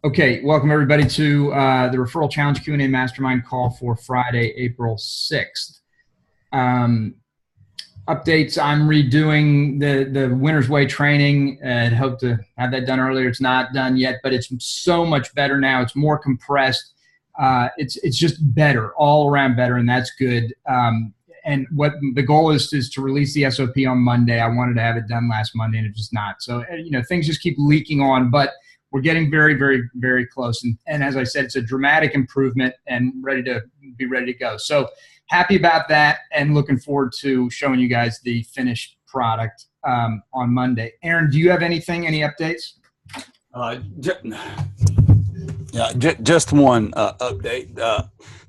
Okay, welcome everybody to the Referral Challenge Q&A Mastermind call for Friday, April 6th. Updates, I'm redoing the Winner's Way training. I'd hoped to have that done earlier. It's not done yet, but it's so much better now. It's more compressed. It's just better, all around better, and that's good. And what the goal is to release the SOP on Monday. I wanted to have it done last Monday, and it's just not. So, things just keep leaking on, but we're getting very, very, very close. And as I said, it's a dramatic improvement and ready to go. So happy about that and looking forward to showing you guys the finished product on Monday. Aaron, do you have any updates? Just one update,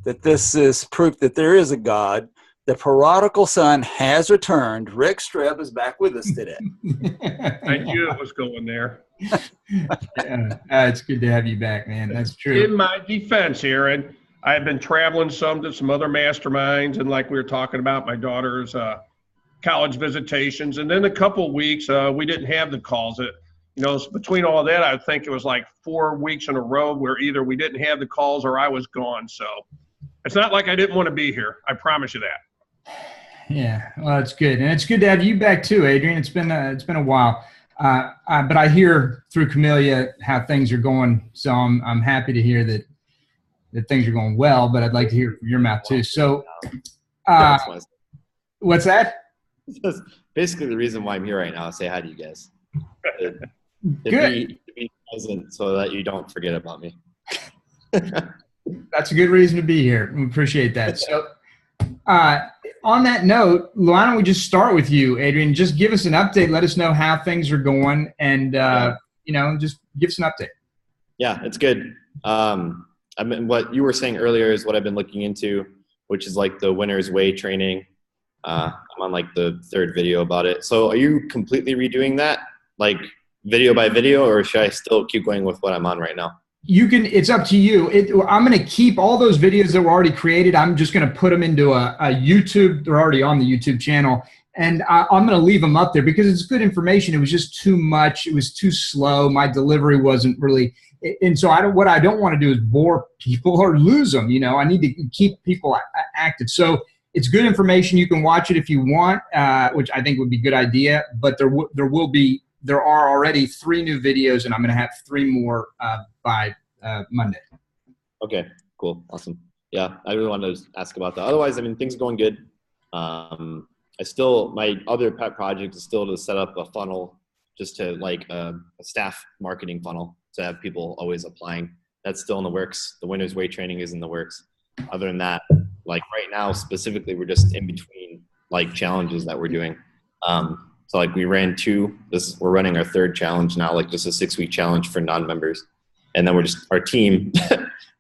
that this is proof that there is a God. The prodigal son has returned. Rick Streb is back with us today. I knew it was going there. It's good to have you back, man. That's true. In my defense, Aaron, I've been traveling some to some other masterminds, and like we were talking about, my daughter's college visitations. And then a couple of weeks, we didn't have the calls. Between all that, I think it was like 4 weeks in a row where either we didn't have the calls or I was gone. So it's not like I didn't want to be here. I promise you that. Yeah, well, it's good, and it's good to have you back too, Adrian. It's been a while, but I hear through Camellia how things are going, so I'm happy to hear that things are going well. But I'd like to hear it from your mouth too. So, what's that? That's basically the reason why I'm here right now. Say hi to you guys. Good. To be present so that you don't forget about me. That's a good reason to be here. We appreciate that. So. On that note, why don't we just start with you, Adrian? Just give us an update. Let us know how things are going, and just give us an update. Yeah, it's good. What you were saying earlier is what I've been looking into, which is like the Winner's Way training. I'm on like the third video about it. So, are you completely redoing that, like video by video, or should I still keep going with what I'm on right now? It's up to you. I'm going to keep all those videos that were already created. I'm just going to put them into a YouTube. They're already on the YouTube channel. And I'm going to leave them up there because it's good information. It was just too much. It was too slow. My delivery wasn't really. And so what I don't want to do is bore people or lose them. I need to keep people active. So it's good information. You can watch it if you want, which I think would be a good idea. But there are already 3 new videos, and I'm going to have 3 more by Monday. Okay, cool. Awesome. Yeah, I really wanted to ask about that. Otherwise, things are going good. My other pet project is still to set up a funnel, just to like a staff marketing funnel to have people always applying. That's still in the works. The Winner's Way training is in the works. Other than that, like right now specifically, we're just in between like challenges that we're doing. So like we ran 2, we're running our 3rd challenge now, like just a 6-week challenge for non-members. And then our team,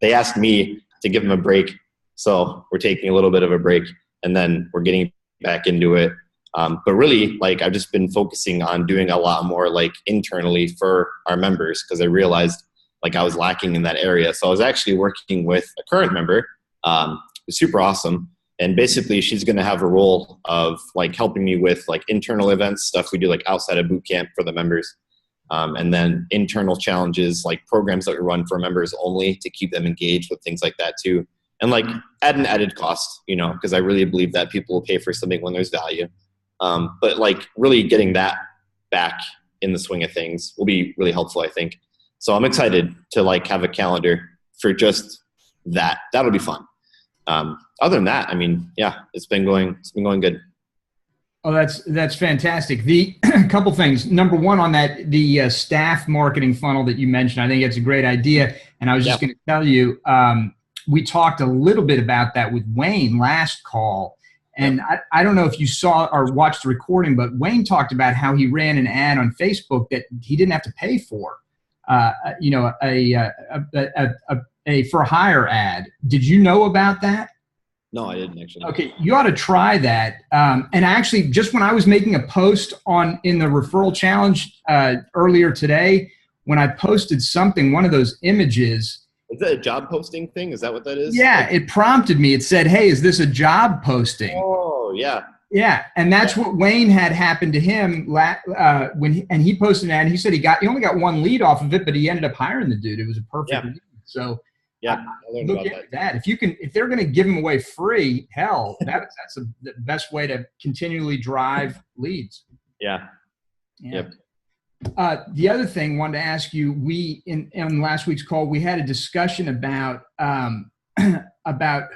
they asked me to give them a break. So we're taking a little bit of a break and then we're getting back into it. But really, like I've just been focusing on doing a lot more like internally for our members because I realized like I was lacking in that area. So I was actually working with a current member, who's super awesome. And basically, she's going to have a role of like helping me with like internal events, stuff we do like outside of boot camp for the members, and then internal challenges like programs that we run for members only to keep them engaged with things like that too. And like at an added cost, because I really believe that people will pay for something when there's value. But like really getting that back in the swing of things will be really helpful, I think. So I'm excited to like have a calendar for just that. That'll be fun. Other than that, it's been going good. Oh, that's fantastic. The couple things. Number one on that, the staff marketing funnel that you mentioned, I think it's a great idea. And I was just going to tell you, we talked a little bit about that with Wayne last call. And I don't know if you saw or watched the recording, but Wayne talked about how he ran an ad on Facebook that he didn't have to pay for, a for hire ad. Did you know about that? No, I didn't actually. Okay, you ought to try that. And actually, just when I was making a post in the referral challenge earlier today, when I posted something, one of those images. Is that a job posting thing? Is that what that is? Yeah, it prompted me. It said, "Hey, is this a job posting?" Oh, yeah. Yeah, and that's what Wayne had happened to him when he posted an ad. And he said he only got one lead off of it, but he ended up hiring the dude. It was a perfect lead. So yeah, look into that. If they're going to give them away free, hell, that's the best way to continually drive leads. Yeah. Yep. The other thing I wanted to ask you, in last week's call, we had a discussion about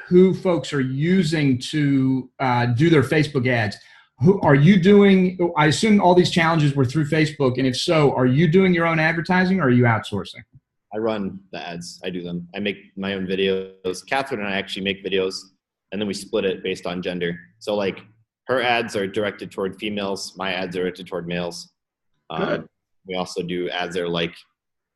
who folks are using to do their Facebook ads. Who are you doing? I assume all these challenges were through Facebook, and if so, are you doing your own advertising or are you outsourcing? I run the ads. I do them. I make my own videos. Catherine and I actually make videos, and then we split it based on gender. So like her ads are directed toward females. My ads are directed toward males. We also do ads that are like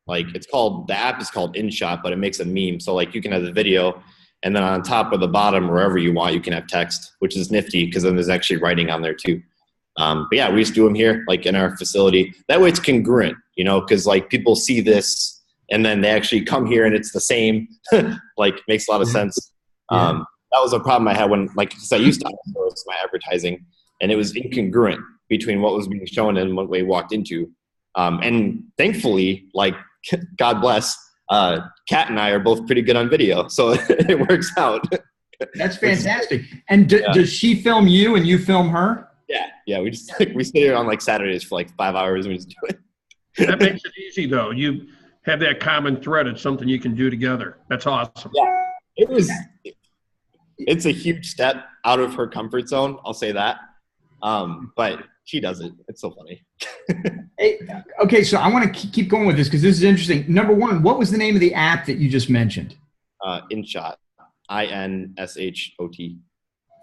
the app is called InShot, but it makes a meme. So like you can have the video, and then on top or the bottom, wherever you want, you can have text, which is nifty because then there's actually writing on there too. But yeah, we just do them here, like in our facility. That way it's congruent, because like people see this and then they actually come here and it's the same. Like makes a lot of sense. That was a problem I had because I used to outsource my advertising, and it was incongruent between what was being shown and what we walked into. And thankfully, like, God bless, Kat and I are both pretty good on video, so it works out. That's fantastic. And does she film you and you film her? Yeah. We just we sit here on like Saturdays for like 5 hours and we just do it. That makes it easy, though. You have that common thread. It's something you can do together. That's awesome. Yeah, it's a huge step out of her comfort zone. I'll say that. But she does it. It's so funny. Hey, okay, so I want to keep going with this because this is interesting. Number one, what was the name of the app that you just mentioned? InShot, INSHOT.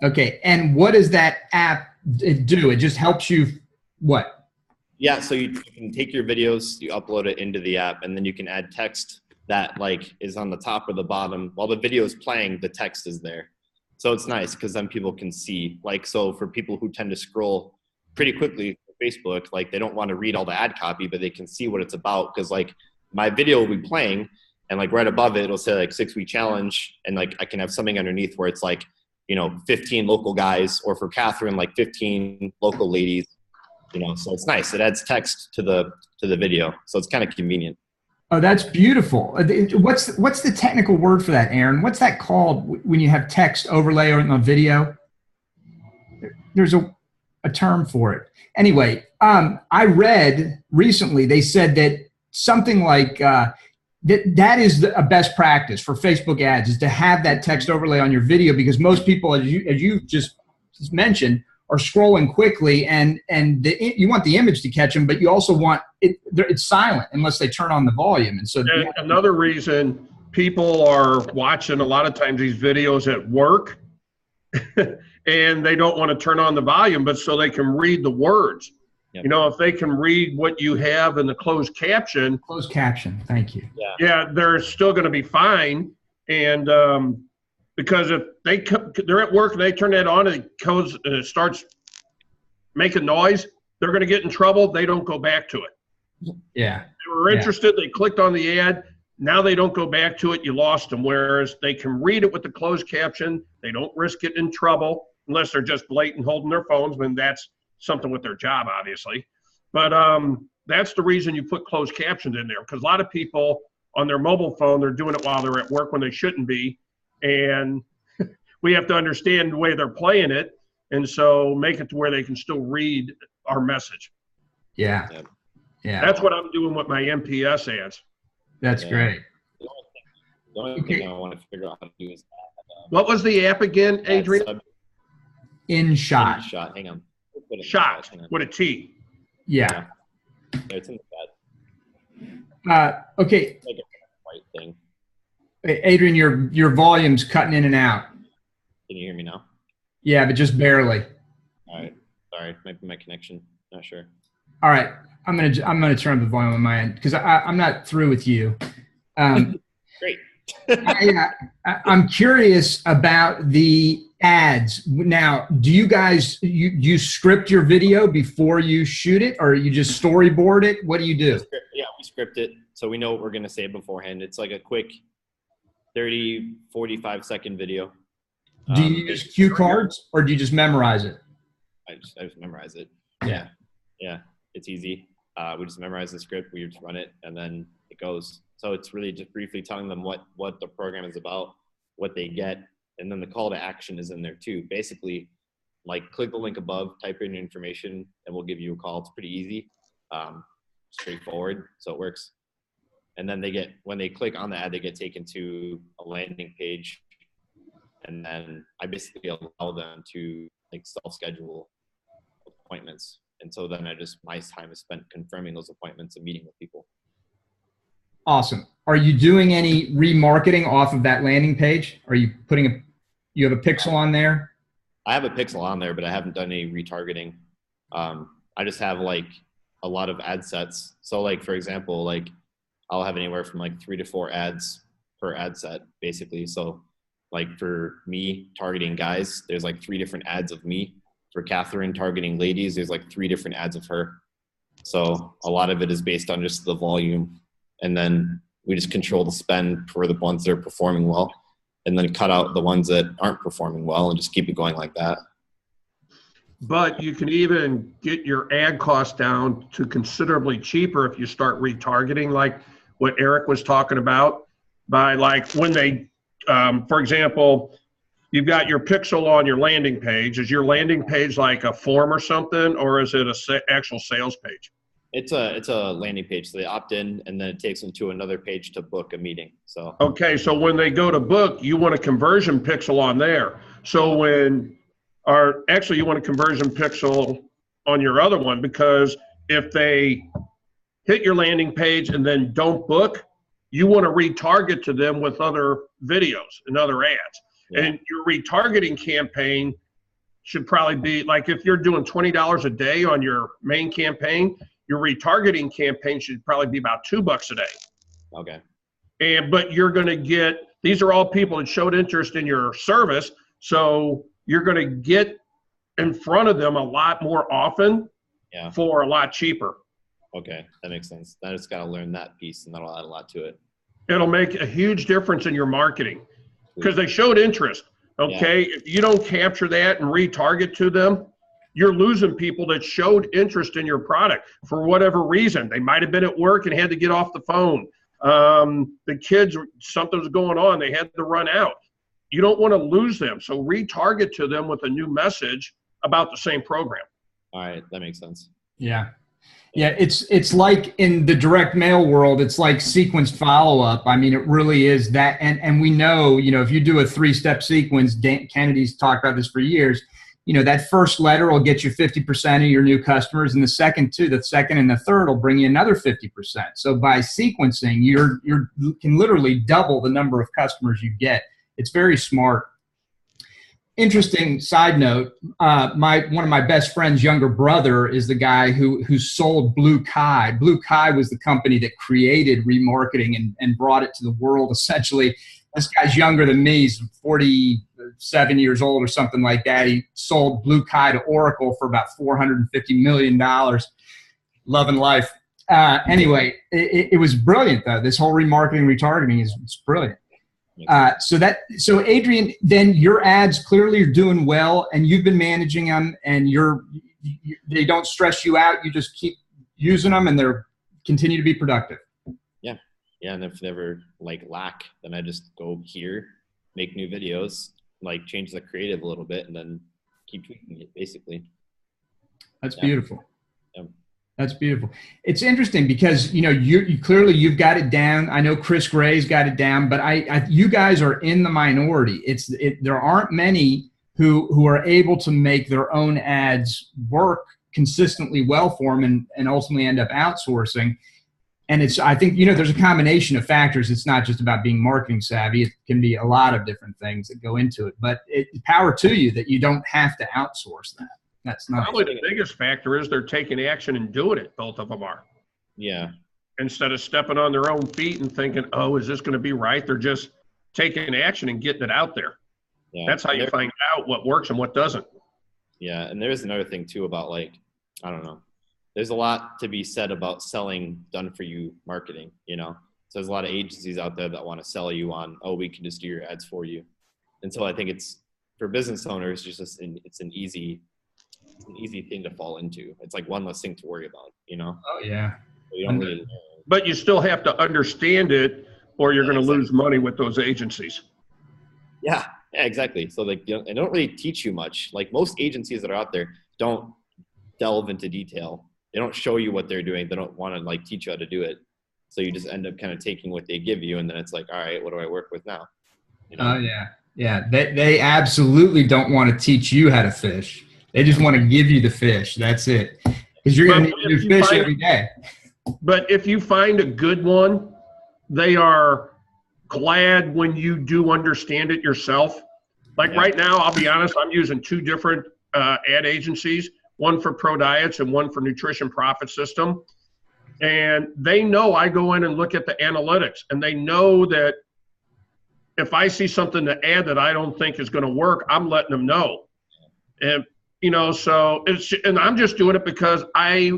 Okay, and what does that app do? It just helps you what? Yeah, so you can take your videos, you upload it into the app, and then you can add text that like is on the top or the bottom. While the video is playing, the text is there. So it's nice because then people can see. Like, so for people who tend to scroll pretty quickly Facebook, like they don't want to read all the ad copy, but they can see what it's about because like my video will be playing and like right above it it'll say like 6-week challenge, and like I can have something underneath where it's like 15 local guys, or for Catherine like 15 local ladies, so it's nice. It adds text to the video, so it's kind of convenient. Oh, that's beautiful. What's the technical word for that, Aaron? What's that called when you have text overlay on a video? There's a term for it. Anyway, I read recently they said that something like that is a best practice for Facebook ads is to have that text overlay on your video, because most people, as you just mentioned, are scrolling quickly and you want the image to catch them, but you also want it's silent unless they turn on the volume. And so another reason people are watching a lot of times these videos at work and they don't want to turn on the volume, but so they can read the words. Yep. If they can read what you have in the closed caption. Closed caption, thank you. Yeah, they're still going to be fine. And because if they're at work and they turn that on and it starts making noise, they're going to get in trouble. They don't go back to it. Yeah. They were interested. They clicked on the ad. Now they don't go back to it. You lost them. Whereas they can read it with the closed caption. They don't risk getting in trouble unless they're just blatant holding their phones. Then that's something with their job, obviously. But that's the reason you put closed captions in there, because a lot of people on their mobile phone, they're doing it while they're at work when they shouldn't be. And we have to understand the way they're playing it. And so make it to where they can still read our message. Yeah. That's what I'm doing with my MPS ads. That's great. The only thing I want to figure out how to do is what was the app again, Adrian? InShot. InShot. Hang on. Shot with a T. Yeah. It's in the bed. Okay. Like a white thing. Adrian, your volume's cutting in and out. Can you hear me now? Yeah, but just barely. All right. Sorry, might be my connection. Not sure. All right. I'm gonna turn up the volume on my end because I'm not through with you. Great. I'm curious about the ads. Now, do you guys you script your video before you shoot it, or you just storyboard it? What do you do? We script it so we know what we're going to say beforehand. It's like a quick 30, 45-second video. Do you use cue cards or do you just memorize it? I just memorize it. Yeah. Yeah. It's easy. We just memorize the script, we just run it, and then it goes. So it's really just briefly telling them what the program is about, what they get, and then the call to action is in there too. Basically, like click the link above, type in your information, and we'll give you a call. It's pretty easy, straightforward, so it works. And then when they click on the ad, they get taken to a landing page, and then I basically allow them to like self-schedule appointments. And so then my time is spent confirming those appointments and meeting with people. Awesome. Are you doing any remarketing off of that landing page? Are you you have a pixel on there? I have a pixel on there, but I haven't done any retargeting. I just have like a lot of ad sets. So like, for example, like I'll have anywhere from like 3 to 4 ads per ad set, basically. So like for me targeting guys, there's like 3 different ads of me. For Catherine targeting ladies, there's like 3 different ads of her. So a lot of it is based on just the volume. And then we just control the spend for the ones that are performing well, and then cut out the ones that aren't performing well and just keep it going like that. But you can even get your ad cost down to considerably cheaper if you start retargeting, like what Eric was talking about, by like when they, for example, you've got your pixel on your landing page. Is your landing page like a form or something, or is it a actual sales page? It's a landing page. So they opt in, and then it takes them to another page to book a meeting. So okay, so when they go to book, you want a conversion pixel on there. So you want a conversion pixel on your other one, because if they hit your landing page and then don't book, you want to retarget to them with other videos and other ads. Yeah. And your retargeting campaign should probably be like, if you're doing $20 a day on your main campaign, your retargeting campaign should probably be about $2 a day. Okay. But you're going to get, these are all people that showed interest in your service. So you're going to get in front of them a lot more often, yeah, for a lot cheaper. Okay. That makes sense. I just got to learn that piece, and that'll add a lot to it. It'll make a huge difference in your marketing because they showed interest. Okay. Yeah. If you don't capture that and retarget to them, you're losing people that showed interest in your product for whatever reason. They might have been at work and had to get off the phone. The kids, something was going on. They had to run out. You don't want to lose them. So retarget to them with a new message about the same program. All right. That makes sense. Yeah. Yeah. It's like in the direct mail world, it's like sequenced follow-up. I mean, it really is that. And we know, if you do a 3-step sequence, Kennedy's talked about this for years, that first letter will get you 50% of your new customers, and the second and the third will bring you another 50%. So by sequencing, you can literally double the number of customers you get. It's very smart. Interesting side note, one of my best friend's younger brother is the guy who sold Blue Kai. Blue Kai was the company that created remarketing and brought it to the world, essentially. This guy's younger than me. He's 47 years old or something like that. He sold Blue Kai to Oracle for about $450 million. Loving life. Anyway, it was brilliant, though. This whole remarketing, it's brilliant. So Adrian, then your ads clearly are doing well, and you've been managing them, and they don't stress you out. You just keep using them, and they're continue to be productive. Yeah, and if they ever lack, then I just go here, make new videos, change the creative a little bit, and then keep tweaking it, basically. That's beautiful. Yeah. That's beautiful. It's interesting because you clearly you've got it down. I know Chris Gray's got it down, but you guys are in the minority. There aren't many who are able to make their own ads work consistently well for them and ultimately end up outsourcing. And I think, there's a combination of factors. It's not just about being marketing savvy. It can be a lot of different things that go into it. But power to you that you don't have to outsource that. That's not probably the biggest factor is they're taking action and doing it. Both of them are. Yeah. Instead of stepping on their own feet and thinking, oh, is this going to be right? They're just taking action and getting it out there. Yeah. That's how you find out what works and what doesn't. Yeah. And there's another thing too about I don't know. There's a lot to be said about selling done-for-you marketing, So there's a lot of agencies out there that want to sell you on, oh, we can just do your ads for you. And so I think it's, for business owners, it's an easy it's an easy thing to fall into. It's like one less thing to worry about, you know? Oh yeah. So you don't really, But you still have to understand it, or you're going to exactly. lose money with those agencies. Yeah, exactly. So like, they don't really teach you much. Like most agencies that are out there don't delve into detail. They don't show you what they're doing. They don't want to like teach you how to do it. So you just end up kind of taking what they give you, and then it's like, all right, what do I work with now? You know? Oh yeah. Yeah. They absolutely don't want to teach you how to fish. They just want to give you the fish. That's it. Because you're going to need new fish every day. But if you find a good one, they are glad when you do understand it yourself. Like right now, I'll be honest, I'm using 2 different ad agencies, one for Pro Diets and one for Nutrition Profit System. And they know I go in and look at the analytics, and they know that if I see something to add that I don't think is going to work, I'm letting them know. And, you know, so and I'm just doing it because I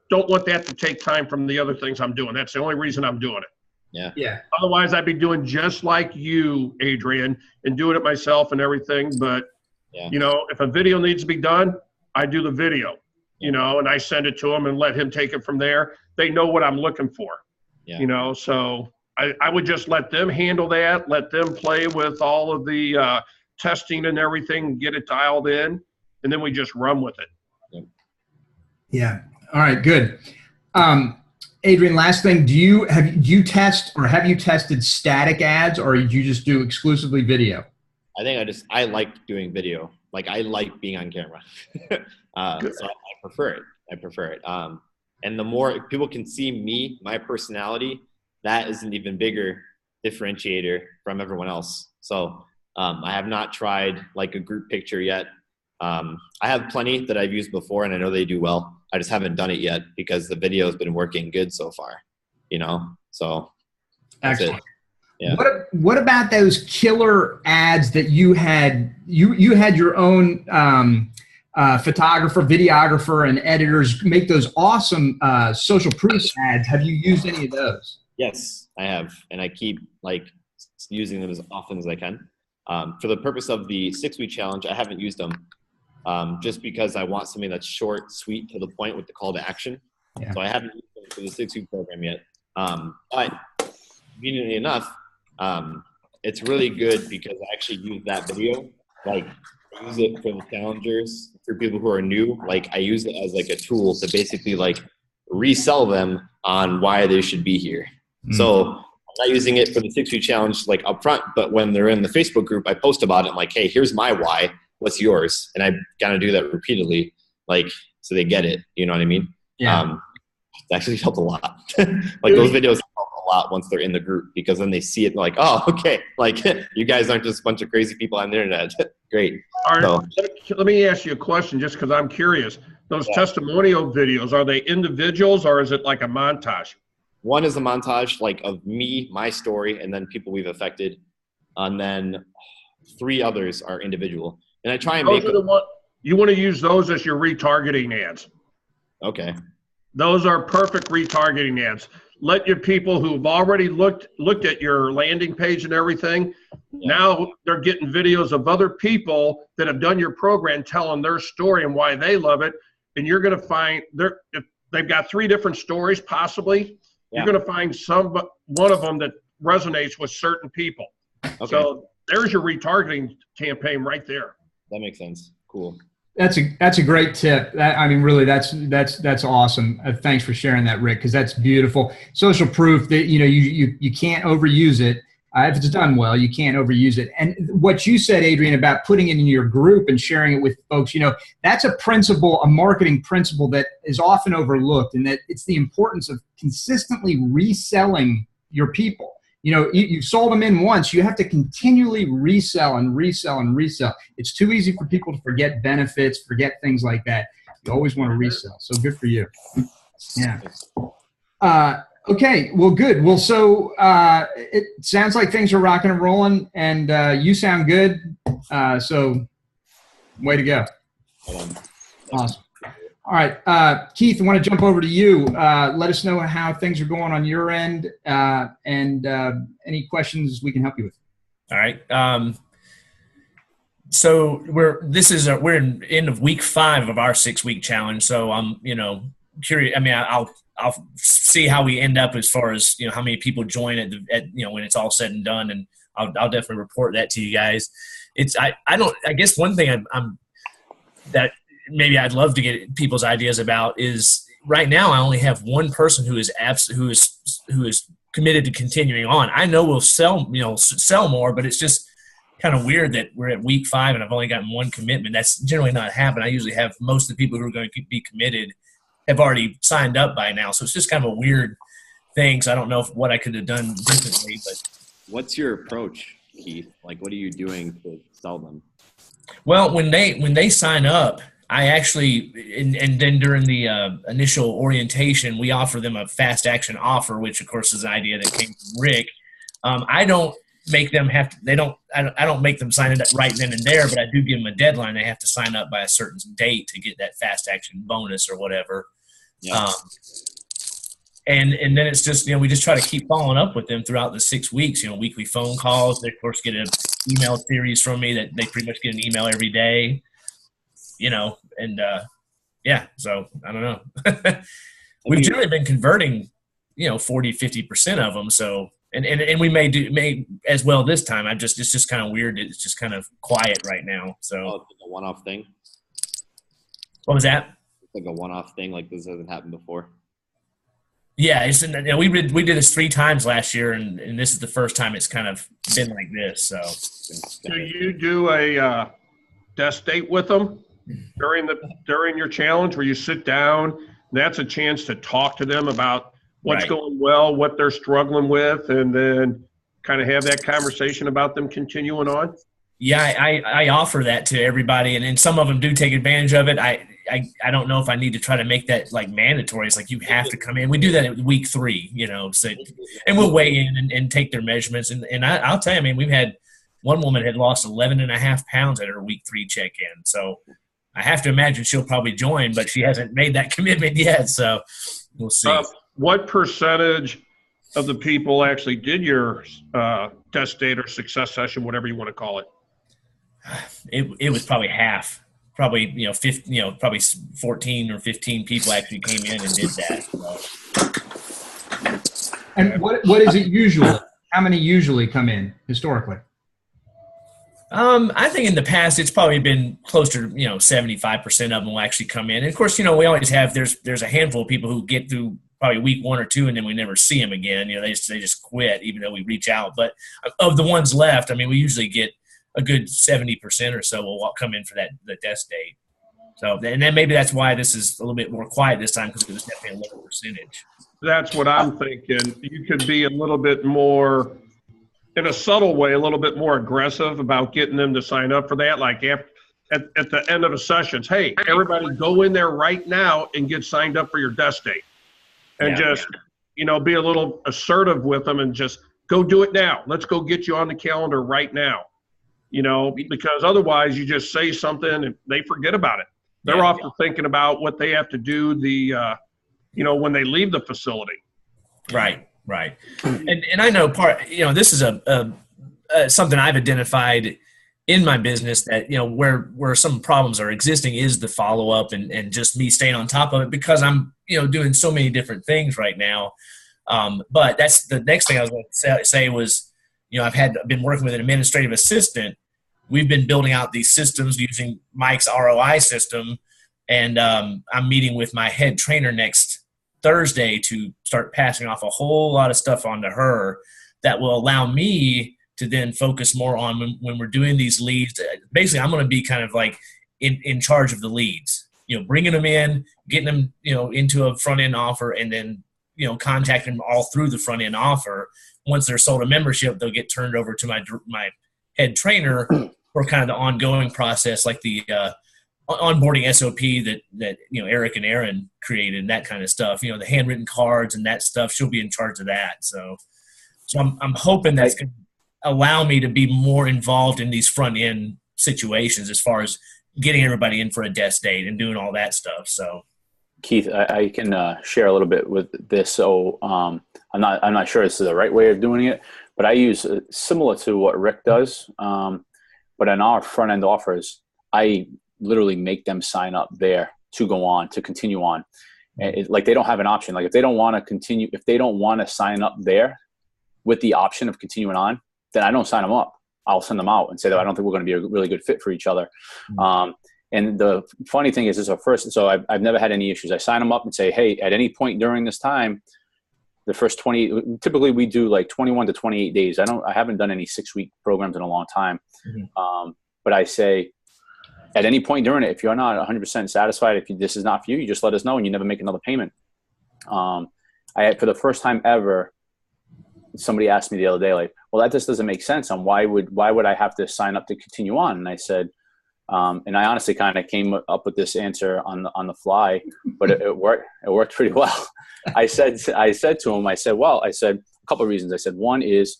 don't want that to take time from the other things I'm doing. That's the only reason I'm doing it. Yeah. Yeah. Otherwise, I'd be doing just like you, Adrian, and doing it myself and everything. But, you know, if a video needs to be done, I do the video, you know, and I send it to him and let him take it from there. They know what I'm looking for, you know, so I would just let them handle that, let them play with all of the testing and everything, and get it dialed in, and then we just run with it. Yeah. All right, good. Adrian, last thing, do you tested static ads, or did you just do exclusively video? I think I like doing video. Like I like being on camera. So I prefer it. And the more people can see me, my personality, that is an even bigger differentiator from everyone else. So I have not tried like a group picture yet. I have plenty that I've used before, and I know they do well. I just haven't done it yet because the video has been working good so far, you know? So that's excellent. It. Yeah. What about those killer ads that you had? You had your own photographer, videographer, and editors make those awesome social proof ads. Have you used any of those? Yes, I have, and I keep like using them as often as I can. For the purpose of the 6-week challenge, I haven't used them just because I want something that's short, sweet, to the point with the call to action. Yeah. So I haven't used them for the 6-week program yet. But conveniently enough, it's really good because I actually use that video. Like I use it for the challengers, for people who are new. Like I use it as like a tool to basically like resell them on why they should be here. Mm-hmm. So I'm not using it for the 6-week challenge like up front, but when they're in the Facebook group, I post about it. I'm like, hey, here's my why. What's yours? And I gotta do that repeatedly, like so they get it. You know what I mean? Yeah. It actually helped a lot. Like those videos help a lot once they're in the group because then they see it like, oh, okay, like you guys aren't just a bunch of crazy people on the internet. Great. So, let me ask you a question, just because I'm curious. Those testimonial videos, are they individuals or is it like a montage? One is a montage like of me, my story, and then people we've affected, and then 3 others are individual. And I try and make them. You want to use those as your retargeting ads. Okay. Those are perfect retargeting ads. Let your people who've already looked at your landing page and everything, now they're getting videos of other people that have done your program telling their story and why they love it. And you're going to find if they've got 3 different stories possibly, you're going to find one of them that resonates with certain people. Okay. So there's your retargeting campaign right there. That makes sense. Cool. That's a great tip. I mean, really, that's awesome. Thanks for sharing that, Rick, because that's beautiful. Social proof that you can't overuse it. If it's done well, you can't overuse it. And what you said, Adrian, about putting it in your group and sharing it with folks, that's a principle, a marketing principle that is often overlooked, and that it's the importance of consistently reselling your people. You've sold them in once. You have to continually resell and resell and resell. It's too easy for people to forget benefits, forget things like that. You always want to resell. So good for you. Yeah. Okay. Well, good. Well, so it sounds like things are rocking and rolling, and you sound good. So way to go. Awesome. All right, Keith, I want to jump over to you. Let us know how things are going on your end and any questions we can help you with. All right. So we're in end of week 5 of our 6-week challenge. So I'm, curious. I mean, I'll see how we end up as far as, how many people join when it's all said and done. And I'll definitely report that to you guys. I guess one thing that maybe I'd love to get people's ideas about is right now I only have one person who is committed to continuing on. I know we'll sell more, but it's just kind of weird that we're at week 5 and I've only gotten one commitment. That's generally not happening. I usually have most of the people who are going to be committed have already signed up by now. So it's just kind of a weird thing. So I don't know what I could have done differently, but what's your approach, Keith? Like, what are you doing to sell them? Well, when they sign up, I actually, and then during the initial orientation, we offer them a fast action offer, which of course is an idea that came from Rick. I don't make them I don't make them sign it up right then and there, but I do give them a deadline. They have to sign up by a certain date to get that fast action bonus or whatever. Yeah. And then it's just, we just try to keep following up with them throughout the 6 weeks, weekly phone calls. They, of course, get an email series from me that they pretty much get an email every day, so I don't know. We've generally been converting, 40, 50% of them. So, and we may as well this time. It's just kind of weird. It's just kind of quiet right now. So it's like a one-off thing. What was that? It's like a one-off thing. Like this hasn't happened before. Yeah, we did this 3 times last year, and this is the first time it's kind of been like this. So, do you do a desk date with them during your challenge, where you sit down? And that's a chance to talk to them about what's going well, what they're struggling with, and then kind of have that conversation about them continuing on. Yeah, I offer that to everybody, and some of them do take advantage of it. I don't know if I need to try to make that like mandatory. It's like you have to come in. We do that at week 3, so, and we'll weigh in and take their measurements. And I'll tell you, I mean, we've had one woman had lost 11.5 pounds at her week 3 check-in. So I have to imagine she'll probably join, but she hasn't made that commitment yet. So we'll see. What percentage of the people actually did your test date or success session, whatever you want to call it? It was probably half. Probably, 50, probably 14 or 15 people actually came in and did that. So. And what is it usually? How many usually come in historically? I think in the past it's probably been closer to 75% of them will actually come in. And of course, we always have there's a handful of people who get through probably week 1 or 2 and then we never see them again. They just quit even though we reach out. But of the ones left, I mean, we usually get a good 70% or so will come in for the desk date. So, and then maybe that's why this is a little bit more quiet this time, because it was definitely a lower percentage. That's what I'm thinking. You could be a little bit more, in a subtle way, a little bit more aggressive about getting them to sign up for that. Like at the end of the sessions, hey, everybody go in there right now and get signed up for your desk date. And be a little assertive with them and just go do it now. Let's go get you on the calendar right now. Because otherwise you just say something and they forget about it. They're often thinking about what they have to do when they leave the facility. Right. And I know this is something I've identified in my business that, where some problems are existing is the follow-up and just me staying on top of it, because I'm, doing so many different things right now. But that's the next thing I was going to say was, I've been working with an administrative assistant. We've been building out these systems using Mike's ROI system, and I'm meeting with my head trainer next Thursday to start passing off a whole lot of stuff onto her that will allow me to then focus more on when we're doing these leads. Basically, I'm going to be kind of like in charge of the leads, bringing them in, getting them, into a front-end offer, and then, contacting them all through the front-end offer. Once they're sold a membership, they'll get turned over to my head trainer for kind of the ongoing process, like the onboarding SOP that Eric and Aaron created and that kind of stuff. The handwritten cards and that stuff. She'll be in charge of that. So I'm hoping that's going to allow me to be more involved in these front end situations as far as getting everybody in for a desk date and doing all that stuff. So. Keith, I can share a little bit with this. So I'm not sure this is the right way of doing it, but I use similar to what Rick does. But in our front end offers, I literally make them sign up there to go on, to continue on. And like they don't have an option. Like if they don't want to continue, if they don't want to sign up there with the option of continuing on, then I don't sign them up. I'll send them out and say that I don't think we're going to be a really good fit for each other. And the funny thing is so I've never had any issues. I sign them up and say, hey, at any point during this time, the first 20, typically we do like 21 to 28 days. I haven't done any 6-week programs in a long time. But I say, at any point during it, if you're not 100% satisfied, if this is not for you, you just let us know and you never make another payment. For the first time ever, somebody asked me the other day, like, well, that just doesn't make sense. Why would I have to sign up to continue on? And I said, and I honestly kind of came up with this answer on the fly, but it worked pretty well. I said to him, I said, a couple of reasons. I said, one is,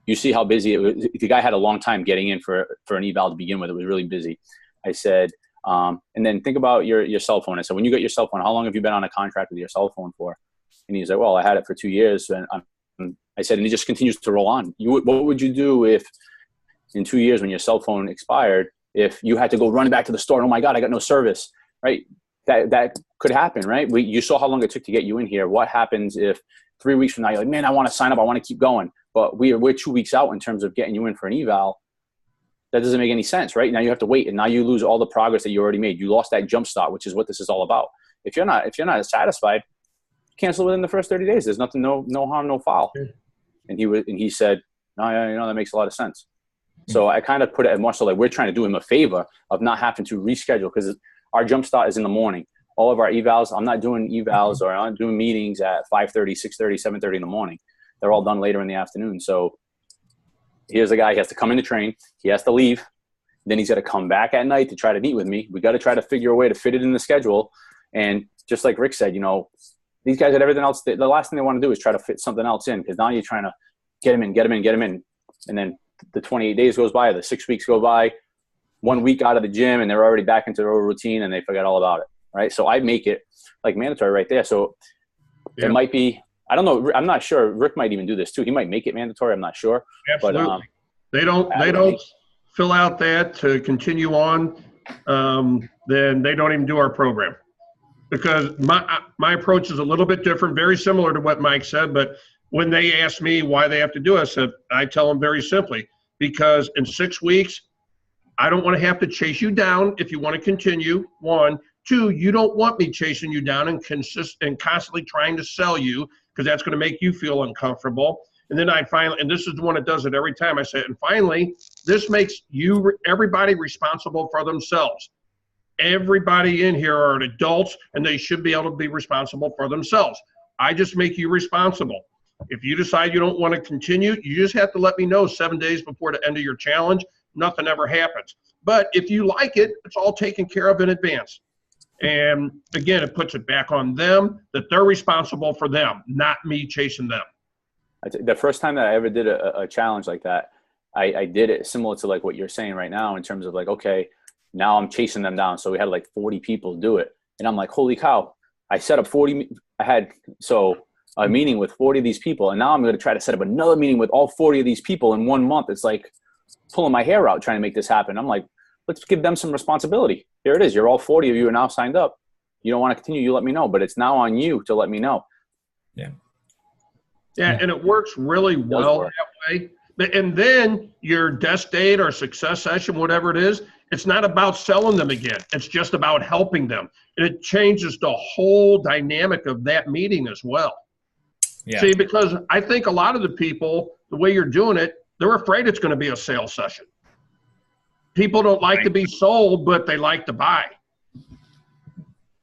you see how busy it was. The guy had a long time getting in for an eval to begin with. It was really busy. I said, and then think about your cell phone. I said, when you get your cell phone, how long have you been on a contract with your cell phone for? And he's like, well, I had it for 2 years. And I said, and it just continues to roll on. What would you do if in 2 years when your cell phone expired, if you had to go running back to the store and, oh my God, I got no service, right? That could happen, right? You saw how long it took to get you in here. What happens if 3 weeks from now, you're like, man, I want to sign up. I want to keep going. But we're 2 weeks out in terms of getting you in for an eval. That doesn't make any sense, right? Now you have to wait, and now you lose all the progress that you already made. You lost that jump start, which is what this is all about. If you're not satisfied, cancel within the first 30 days. There's nothing, no harm, no foul. And he said, no, yeah, that makes a lot of sense. So I kind of put it more so like we're trying to do him a favor of not having to reschedule, because our jump start is in the morning. All of our evals, I'm not doing evals or I'm not doing meetings at 5:30, 6:30, 7:30 in the morning. They're all done later in the afternoon. So here's a guy, he has to come in to train. He has to leave. Then he's got to come back at night to try to meet with me. We got to try to figure a way to fit it in the schedule. And just like Rick said, these guys had everything else. The last thing they want to do is try to fit something else in, because now you're trying to get him in. And then the 28 days goes by, the 6 weeks go by, 1 week out of the gym, and they're already back into their old routine and they forget all about it. Right. So I make it like mandatory right there. So it might be, I don't know. I'm not sure. Rick might even do this too. He might make it mandatory. I'm not sure. Absolutely. But, they don't fill out that to continue on. Then they don't even do our program, because my approach is a little bit different, very similar to what Mike said. But when they ask me why they have to do it, I tell them very simply, because in 6 weeks, I don't want to have to chase you down if you want to continue. 1, 2, you don't want me chasing you down and constantly trying to sell you, because that's going to make you feel uncomfortable. And then and this is the one that does it every time, I say, and finally, this makes everybody responsible for themselves. Everybody in here are adults, and they should be able to be responsible for themselves. I just make you responsible. If you decide you don't want to continue, you just have to let me know 7 days before the end of your challenge. Nothing ever happens. But if you like it, it's all taken care of in advance. And again, it puts it back on them, that they're responsible for them, not me chasing them. The first time that I ever did a challenge like that, I did it similar to like what you're saying right now, in terms of like, okay, now I'm chasing them down. So we had like 40 people do it. And I'm like, holy cow, I set up 40. I had a meeting with 40 of these people. And now I'm going to try to set up another meeting with all 40 of these people in 1 month. It's like pulling my hair out trying to make this happen. I'm like, let's give them some responsibility. Here it is. You're all 40 of you are now signed up. You don't want to continue, you let me know. But it's now on you to let me know. Yeah, and it works really well that way. And then your desk date or success session, whatever it is, it's not about selling them again. It's just about helping them. And it changes the whole dynamic of that meeting as well. Yeah. See, because I think a lot of the people, the way you're doing it, they're afraid it's going to be a sales session. People don't like to be sold, but they like to buy.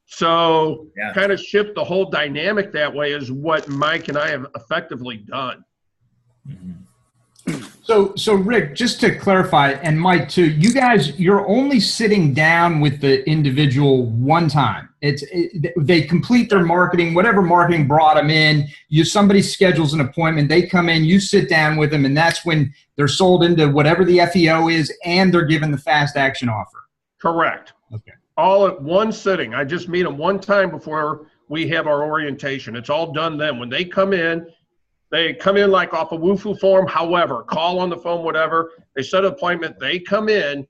So kind of shift the whole dynamic that way is what Mike and I have effectively done. So Rick, just to clarify, and Mike too, you guys, you're only sitting down with the individual one time. They complete their marketing, whatever marketing brought them in. Somebody schedules an appointment, they come in, you sit down with them, and that's when they're sold into whatever the FEO is, and they're given the fast action offer. Correct. Okay. All at one sitting. I just meet them one time before we have our orientation. It's all done then. When they come in, They come in like off a WUFU form, however, call on the phone, whatever. They set an appointment. They come in.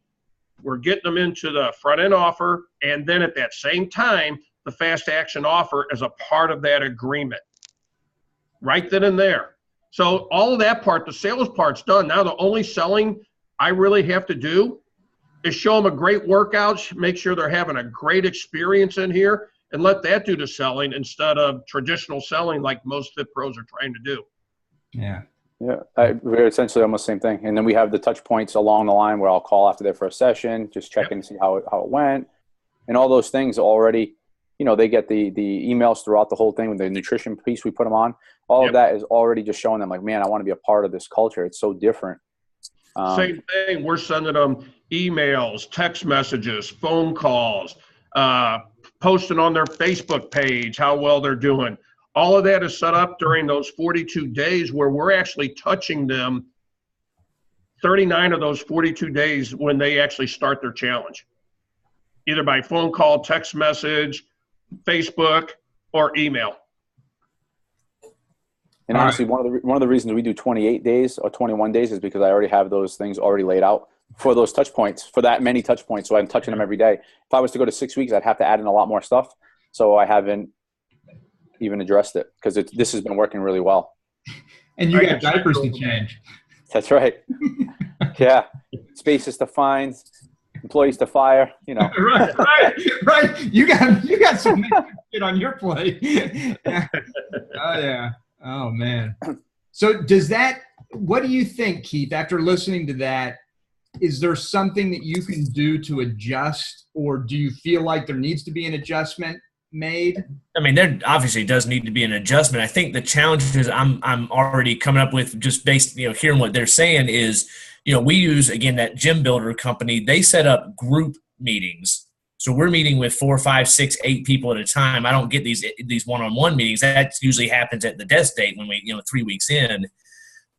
We're getting them into the front end offer. And then at that same time, the fast action offer is a part of that agreement. Right then and there. So all of that part, the sales part's done. Now the only selling I really have to do is show them a great workout, make sure they're having a great experience in here, and let that do the selling instead of traditional selling like most fit pros are trying to do. Yeah. Yeah, we're essentially almost the same thing. And then we have the touch points along the line where I'll call after their first session, just check in to see how it went. And all those things already, you know, they get the emails throughout the whole thing with the nutrition piece we put them on. All of that is already just showing them like, man, I want to be a part of this culture. It's so different. Same thing. We're sending them emails, text messages, phone calls, posting on their Facebook page how well they're doing. All of that is set up during those 42 days where we're actually touching them 39 of those 42 days when they actually start their challenge, either by phone call, text message, Facebook, or email. And honestly, one of the reasons we do 28 days or 21 days is because I already have those things already laid out for those touch points, for that many touch points. So I'm touching them every day. If I was to go to 6 weeks, I'd have to add in a lot more stuff. So I haven't even addressed it because this has been working really well. And you got diapers to change. That's right. Yeah. Spaces to find, employees to fire, you know. right. You got some shit on your plate. Oh yeah. Oh man. So what do you think, Keith, after listening to that, is there something that you can do to adjust, or do you feel like there needs to be an adjustment made? I mean, there obviously does need to be an adjustment. I think the challenges I'm already coming up with just based, hearing what they're saying is, we use, again, that gym builder company. They set up group meetings. So we're meeting with 4, 5, 6, 8 people at a time. I don't get these one-on-one meetings. That usually happens at the desk date when we, 3 weeks in.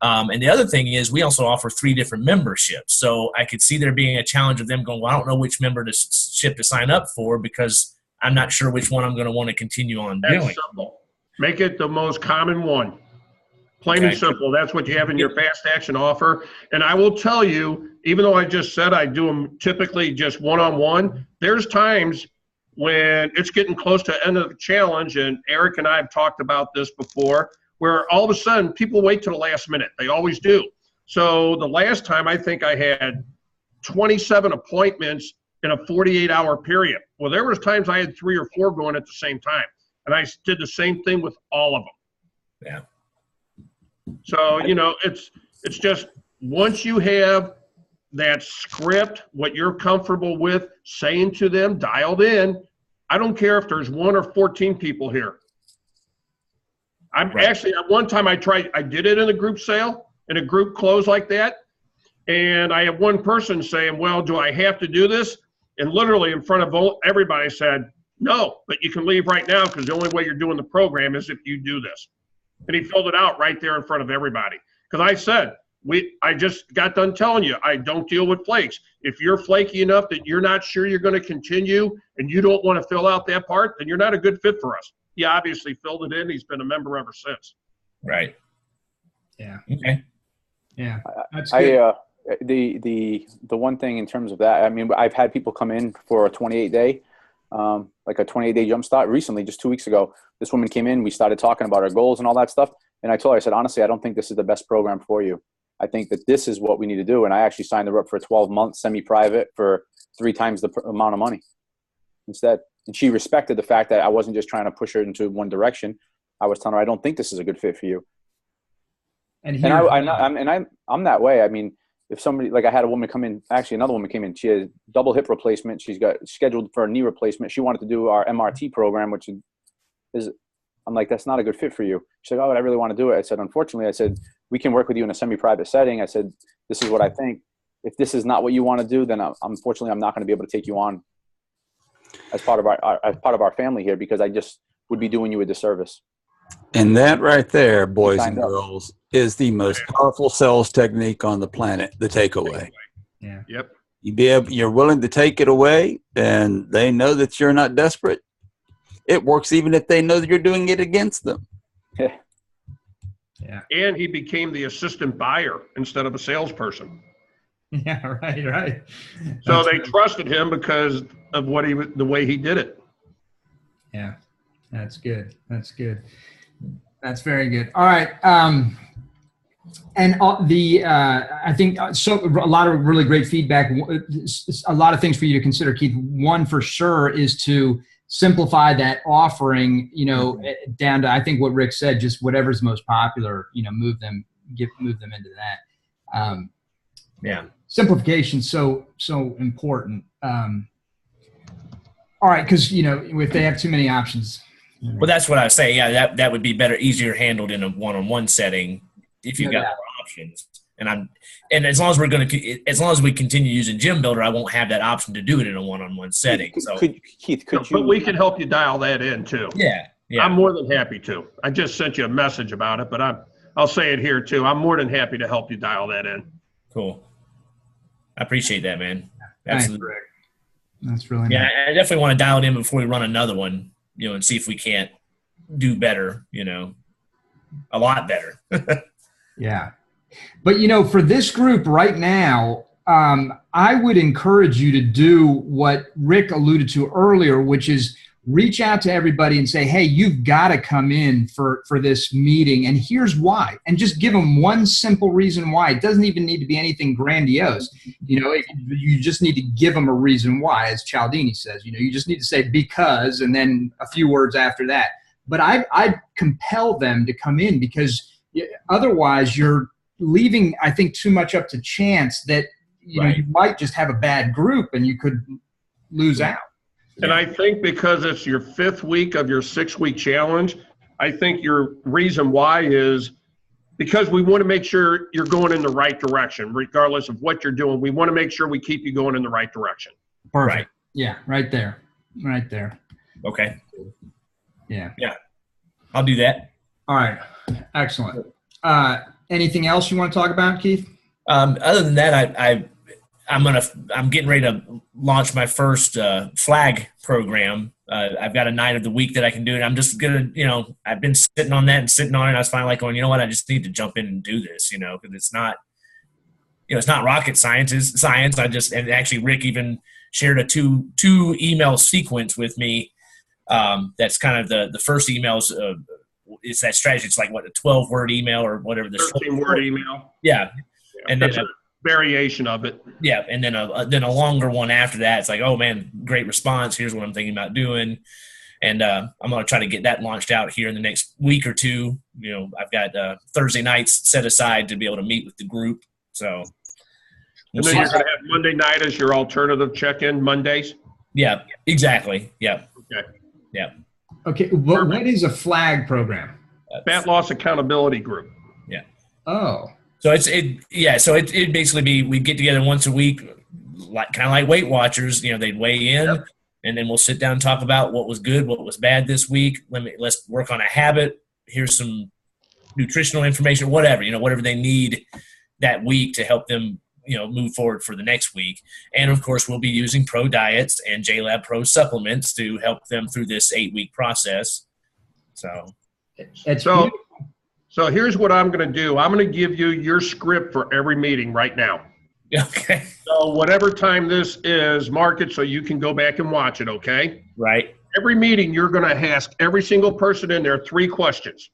And the other thing is we also offer 3 different memberships. So I could see there being a challenge of them going, well, I don't know which membership to sign up for because I'm not sure which one I'm going to want to continue on doing. That's simple. Make it the most common one. Plain and simple. That's what you have in your fast action offer. And I will tell you, even though I just said I do them typically just one-on-one, there's times when it's getting close to the end of the challenge, and Eric and I have talked about this before, where all of a sudden people wait to the last minute. They always do. So the last time I think I had 27 appointments in a 48-hour period. Well, there was times I had 3 or 4 going at the same time. And I did the same thing with all of them. Yeah. So, it's just once you have that script, what you're comfortable with saying to them, dialed in, I don't care if there's 1 or 14 people here. Actually, at one time I did it in a group sale, in a group close like that. And I have one person saying, well, do I have to do this? And literally in front of everybody said, no, but you can leave right now because the only way you're doing the program is if you do this. And he filled it out right there in front of everybody. Because I said, I just got done telling you, I don't deal with flakes. If you're flaky enough that you're not sure you're going to continue and you don't want to fill out that part, then you're not a good fit for us. He obviously filled it in. He's been a member ever since. Right. Yeah. Okay. Yeah. That's good. The one thing in terms of that, I mean, I've had people come in for a 28-day, like a 28-day jump start. Recently, just 2 weeks ago, this woman came in. We started talking about our goals and all that stuff. And I told her, I said, honestly, I don't think this is the best program for you. I think that this is what we need to do. And I actually signed her up for a 12-month semi-private for 3 times the amount of money instead. And she respected the fact that I wasn't just trying to push her into one direction. I was telling her, I don't think this is a good fit for you. And I'm that way. I mean, if somebody, like I had a woman come in, actually another woman came in, she had double hip replacement. She's got scheduled for a knee replacement. She wanted to do our MRT program, which is, I'm like, that's not a good fit for you. She's like, oh, I really want to do it. I said, unfortunately, I said, we can work with you in a semi-private setting. I said, this is what I think. If this is not what you want to do, then unfortunately, I'm not going to be able to take you on as part of our family here, because I just would be doing you a disservice. And that right there, boys and girls, is the most powerful sales technique on the planet, the takeaway. Yeah. Yep. You're willing to take it away, and they know that you're not desperate. It works even if they know that you're doing it against them. Yeah. Yeah. And he became the assistant buyer instead of a salesperson. Yeah, right. So they trusted him because of the way he did it. Yeah, that's good. That's very good. All right. And I think so. A lot of really great feedback. A lot of things for you to consider, Keith. One for sure is to simplify that offering. Down to, I think what Rick said, just whatever's most popular. Move them into that. Yeah. Simplification so important. All right, because if they have too many options. Well, that's what I was saying. Yeah, that would be easier handled in a one-on-one setting if you've got more options. And as long as as long as we continue using Gym Builder, I won't have that option to do it in a one-on-one setting. Keith, could you? But we can help you dial that in too. Yeah. I'm more than happy to. I just sent you a message about it, but I'll say it here too. I'm more than happy to help you dial that in. Cool. I appreciate that, man. Absolutely. Thanks, Rick. That's really nice. Yeah, I definitely want to dial it in before we run another one, and see if we can't do better, a lot better. Yeah. But, for this group right now, I would encourage you to do what Rick alluded to earlier, which is reach out to everybody and say, hey, you've got to come in for this meeting, and here's why. And just give them one simple reason why. It doesn't even need to be anything grandiose. You just need to give them a reason why, as Cialdini says. You just need to say because, and then a few words after that. But I'd compel them to come in, because otherwise you're leaving, I think, too much up to chance that you might just have a bad group and you could lose out. And I think because it's your 5th week of your 6-week challenge, I think your reason why is because we want to make sure you're going in the right direction, regardless of what you're doing. We want to make sure we keep you going in the right direction. Perfect. Right. Yeah, right there. Okay. Yeah. I'll do that. All right. Excellent. Anything else you want to talk about, Keith? Other than that, I'm getting ready to launch my first flag program. I've got a night of the week that I can do it. I'm just gonna, I've been sitting on that and sitting on it. And I was finally going, you know what? I just need to jump in and do this, because it's not, it's not rocket science. It's science. And actually Rick even shared a two email sequence with me. That's kind of the first emails. It's that strategy. It's like a 12-word email or whatever. 13-word email. Yeah. And then a variation of it. Yeah. And then a longer one after that. It's like, oh man, great response. Here's what I'm thinking about doing. And I'm going to try to get that launched out here in the next week or two. I've got Thursday nights set aside to be able to meet with the group. So. And then you're going to have Monday night as your alternative check-in Mondays? Yeah, exactly. Yeah. Okay. Yeah. Okay. What is a flag program? Fat loss accountability group. Yeah. Oh. So it basically be, we get together once a week, kind of like Weight Watchers. They'd weigh in, and then we'll sit down and talk about what was good, what was bad this week. Let's work on a habit. Here's some nutritional information, whatever whatever they need that week to help them move forward for the next week. And of course, we'll be using Pro Diets and JLab Pro supplements to help them through this 8-week process. So here's what I'm going to do. I'm going to give you your script for every meeting right now. Okay. So whatever time this is, mark it so you can go back and watch it, okay? Right. Every meeting, you're going to ask every single person in there 3 questions,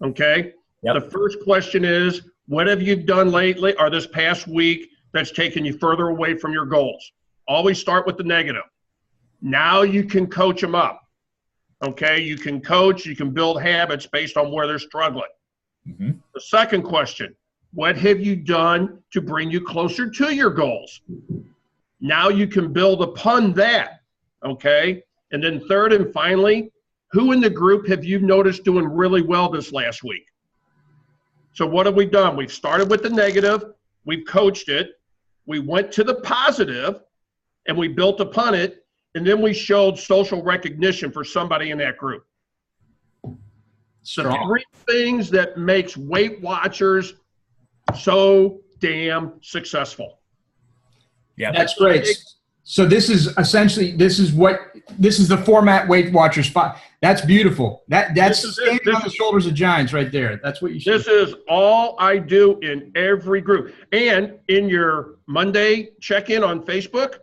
okay? Yep. The first question is, what have you done lately or this past week that's taken you further away from your goals? Always start with the negative. Now you can coach them up. Okay, you can coach, you can build habits based on where they're struggling. Mm-hmm. The second question, what have you done to bring you closer to your goals? Now you can build upon that, okay? And then third and finally, who in the group have you noticed doing really well this last week? So what have we done? We've started with the negative, we've coached it, we went to the positive, and we built upon it. And then we showed social recognition for somebody in that group. So the 3 things that makes Weight Watchers so damn successful. Yeah, that's great. So this is essentially, this is the format Weight Watchers find. That's beautiful. That's standing on the shoulders of giants right there. That's what you should. This is all I do in every group. And in your Monday check-in on Facebook,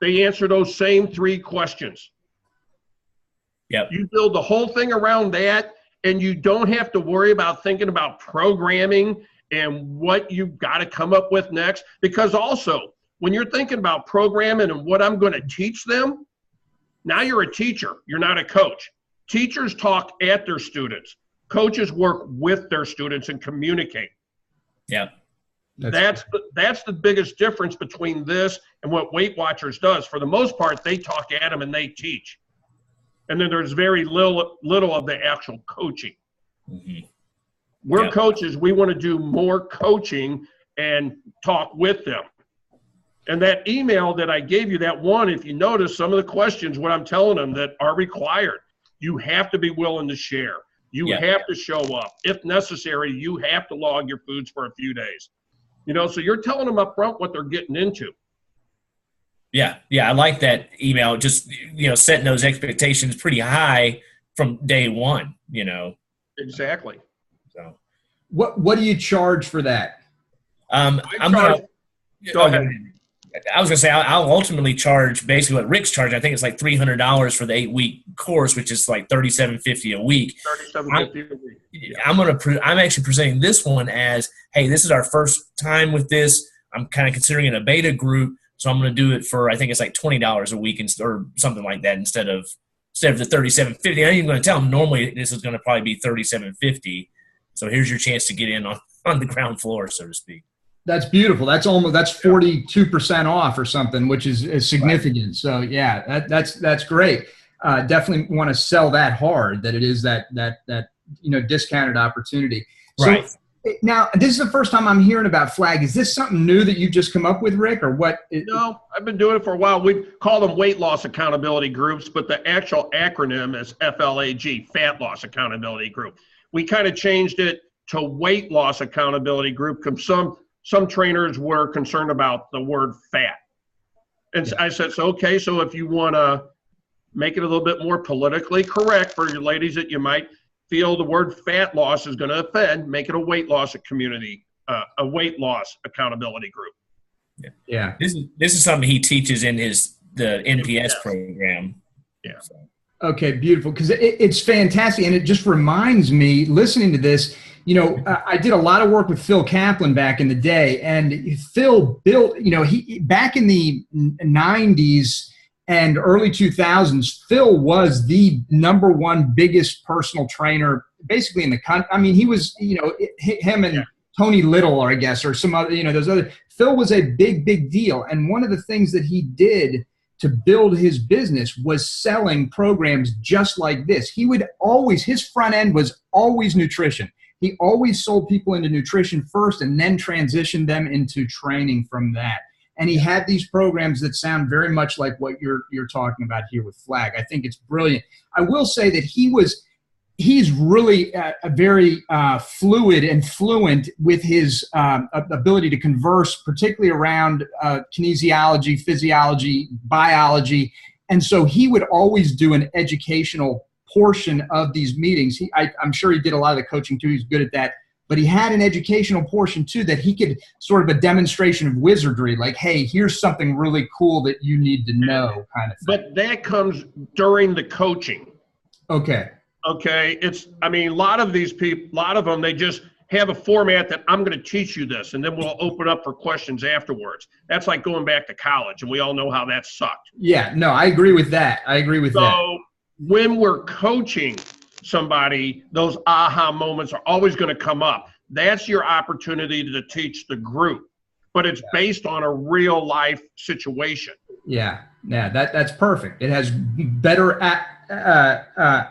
they answer those same 3 questions. Yep. You build the whole thing around that, and you don't have to worry about thinking about programming and what you've got to come up with next. Because also, when you're thinking about programming and what I'm going to teach them, now you're a teacher. You're not a coach. Teachers talk at their students. Coaches work with their students and communicate. Yeah. That's the biggest difference between this and what Weight Watchers does. For the most part, they talk at them and they teach. And then there's very little of the actual coaching. Mm-hmm. We're coaches. We want to do more coaching and talk with them. And that email that I gave you, that one, if you notice some of the questions, what I'm telling them that are required, you have to be willing to share. You have to show up. If necessary, you have to log your foods for a few days. You know, so you're telling them up front what they're getting into. Yeah, I like that email. Just, setting those expectations pretty high from day one, Exactly. So what do you charge for that? Go ahead. I was going to say I'll ultimately charge basically what Rick's charging. I think it's like $300 for the 8-week course, which is like $37.50 a week. $37.50 a week. I'm actually presenting this one as, hey, this is our first time with this. I'm kind of considering it a beta group, so I'm going to do it for, I think it's like $20 a week or something like that instead of the $37.50. I'm even going to tell them normally this is going to probably be $37.50. So here's your chance to get in on the ground floor, so to speak. That's beautiful. That's 42% off or something, which is significant. Right. So yeah, that's great. Definitely want to sell that hard, that it is that discounted opportunity. Right. So now this is the first time I'm hearing about Flag. Is this something new that you've just come up with, Rick, or what? No, I've been doing it for a while. We call them weight loss accountability groups, but the actual acronym is FLAG, Fat Loss Accountability Group. We kind of changed it to Weight Loss Accountability Group because some trainers were concerned about the word fat. And I said, so if you want to make it a little bit more politically correct for your ladies that you might feel the word fat loss is going to offend, make it a weight loss community, a weight loss accountability group. Yeah. This is something he teaches in the NPS program. Yeah. So. Okay, beautiful. Because it's fantastic. And it just reminds me, listening to this, I did a lot of work with Phil Kaplan back in the day, and Phil built, he back in the 90s and early 2000s, Phil was the #1 biggest personal trainer basically in the country. I mean, he was, him and Tony Little, or I guess, or some other, those other, Phil was a big deal. And one of the things that he did to build his business was selling programs just like this. He would always, his front end was always nutrition. He always sold people into nutrition first and then transitioned them into training from that. And he had these programs that sound very much like what you're talking about here with Flag. I think it's brilliant. I will say that he's really a very fluid and fluent with his ability to converse, particularly around kinesiology, physiology, biology. And so he would always do an educational portion of these meetings. I'm sure he did a lot of the coaching too. He's good at that. But he had an educational portion too that he could sort of a demonstration of wizardry, like, hey, here's something really cool that you need to know kind of thing. But that comes during the coaching. Okay. A lot of these people, a lot of them, they just have a format that I'm going to teach you this, and then we'll open up for questions afterwards. That's like going back to college, and we all know how that sucked. Yeah, no, I agree with that. So when we're coaching somebody, those aha moments are always going to come up. That's your opportunity to teach the group, but it's based on a real life situation. Yeah, that's perfect. It has better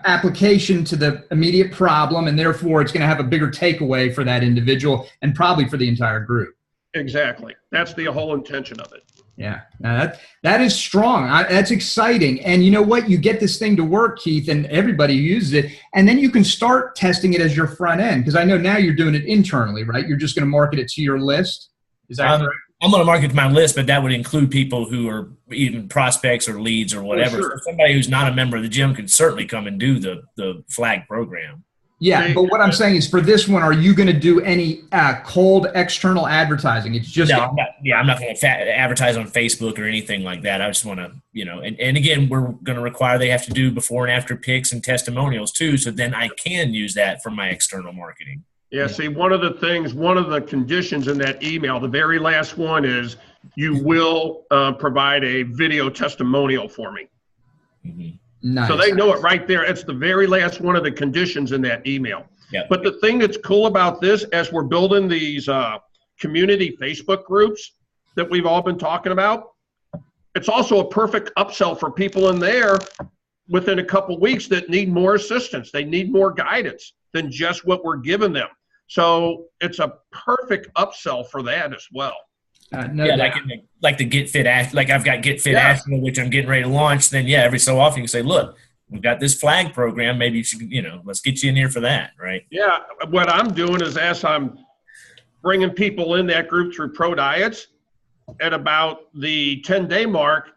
application to the immediate problem, and therefore it's going to have a bigger takeaway for that individual and probably for the entire group. Exactly. That's the whole intention of it. Yeah, now that is strong. That's exciting. And you know what? You get this thing to work, Keith, and everybody uses it. And then you can start testing it as your front end, because I know now you're doing it internally, right? You're just going to market it to your list. Is that correct? I'm going to market my list, but that would include people who are even prospects or leads or whatever. Sure. So somebody who's not a member of the gym could certainly come and do the flag program. Yeah, but what I'm saying is for this one, are you going to do any cold external advertising? It's just no, I'm not going to advertise on Facebook or anything like that. I just want to, and again, we're going to require they have to do before and after pics and testimonials too, so then I can use that for my external marketing. Yeah, see, one of the conditions in that email, the very last one is you will provide a video testimonial for me. Mm-hmm. Nice. So they know it right there. It's the very last one of the conditions in that email. Yep. But the thing that's cool about this, as we're building these community Facebook groups that we've all been talking about, it's also a perfect upsell for people in there within a couple weeks that need more assistance. They need more guidance than just what we're giving them. So it's a perfect upsell for that as well. Like the Get Fit Action, like I've got Get Fit Action, which I'm getting ready to launch. Then every so often you can say, look, we've got this flag program. Maybe you should, let's get you in here for that, right? Yeah, what I'm doing is as I'm bringing people in that group through Pro Diets, at about the 10-day mark,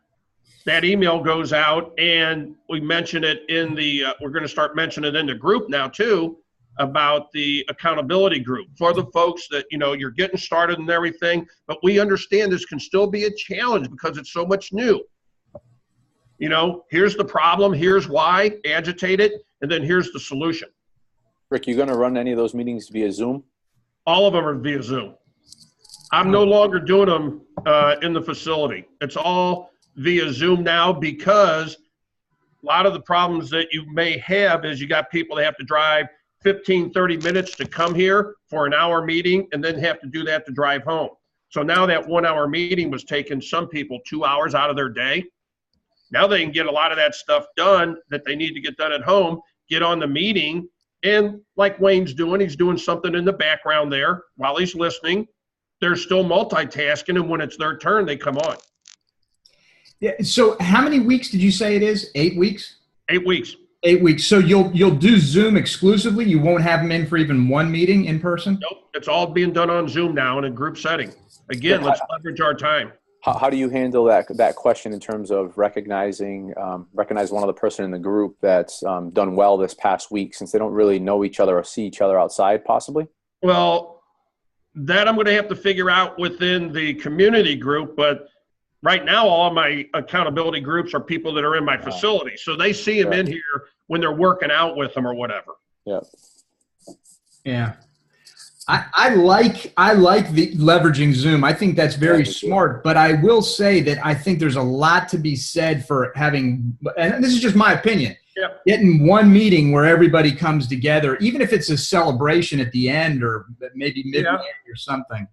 that email goes out, and we mention it in the. We're going to start mentioning it in the group now too, about the accountability group for the folks that, you're getting started and everything, but we understand this can still be a challenge because it's so much new. Here's the problem, here's why, agitate it, and then here's the solution. Rick, you going to run any of those meetings via Zoom? All of them are via Zoom. I'm no longer doing them in the facility. It's all via Zoom now because a lot of the problems that you may have is you got people that have to drive 15, 30 minutes to come here for an hour meeting and then have to do that to drive home. So now that 1 hour meeting was taking some people 2 hours out of their day. Now they can get a lot of that stuff done that they need to get done at home, get on the meeting, and like Wayne's doing, he's doing something in the background there while he's listening. They're still multitasking, and when it's their turn, they come on. Yeah. So how many weeks did you say it is? 8 weeks? 8 weeks. 8 weeks. So you'll do Zoom exclusively? You won't have them in for even one meeting in person? Nope. It's all being done on Zoom now in a group setting. Again, let's leverage our time. How do you handle that question in terms of recognize one other person in the group that's done well this past week, since they don't really know each other or see each other outside possibly? Well, that I'm going to have to figure out within the community group, but right now all of my accountability groups are people that are in my facility. So they see them in here when they're working out with them or whatever. Yeah. Yeah. I like the leveraging Zoom. I think that's very smart, but I will say that I think there's a lot to be said for having, and this is just my opinion, getting one meeting where everybody comes together, even if it's a celebration at the end or maybe midway or something.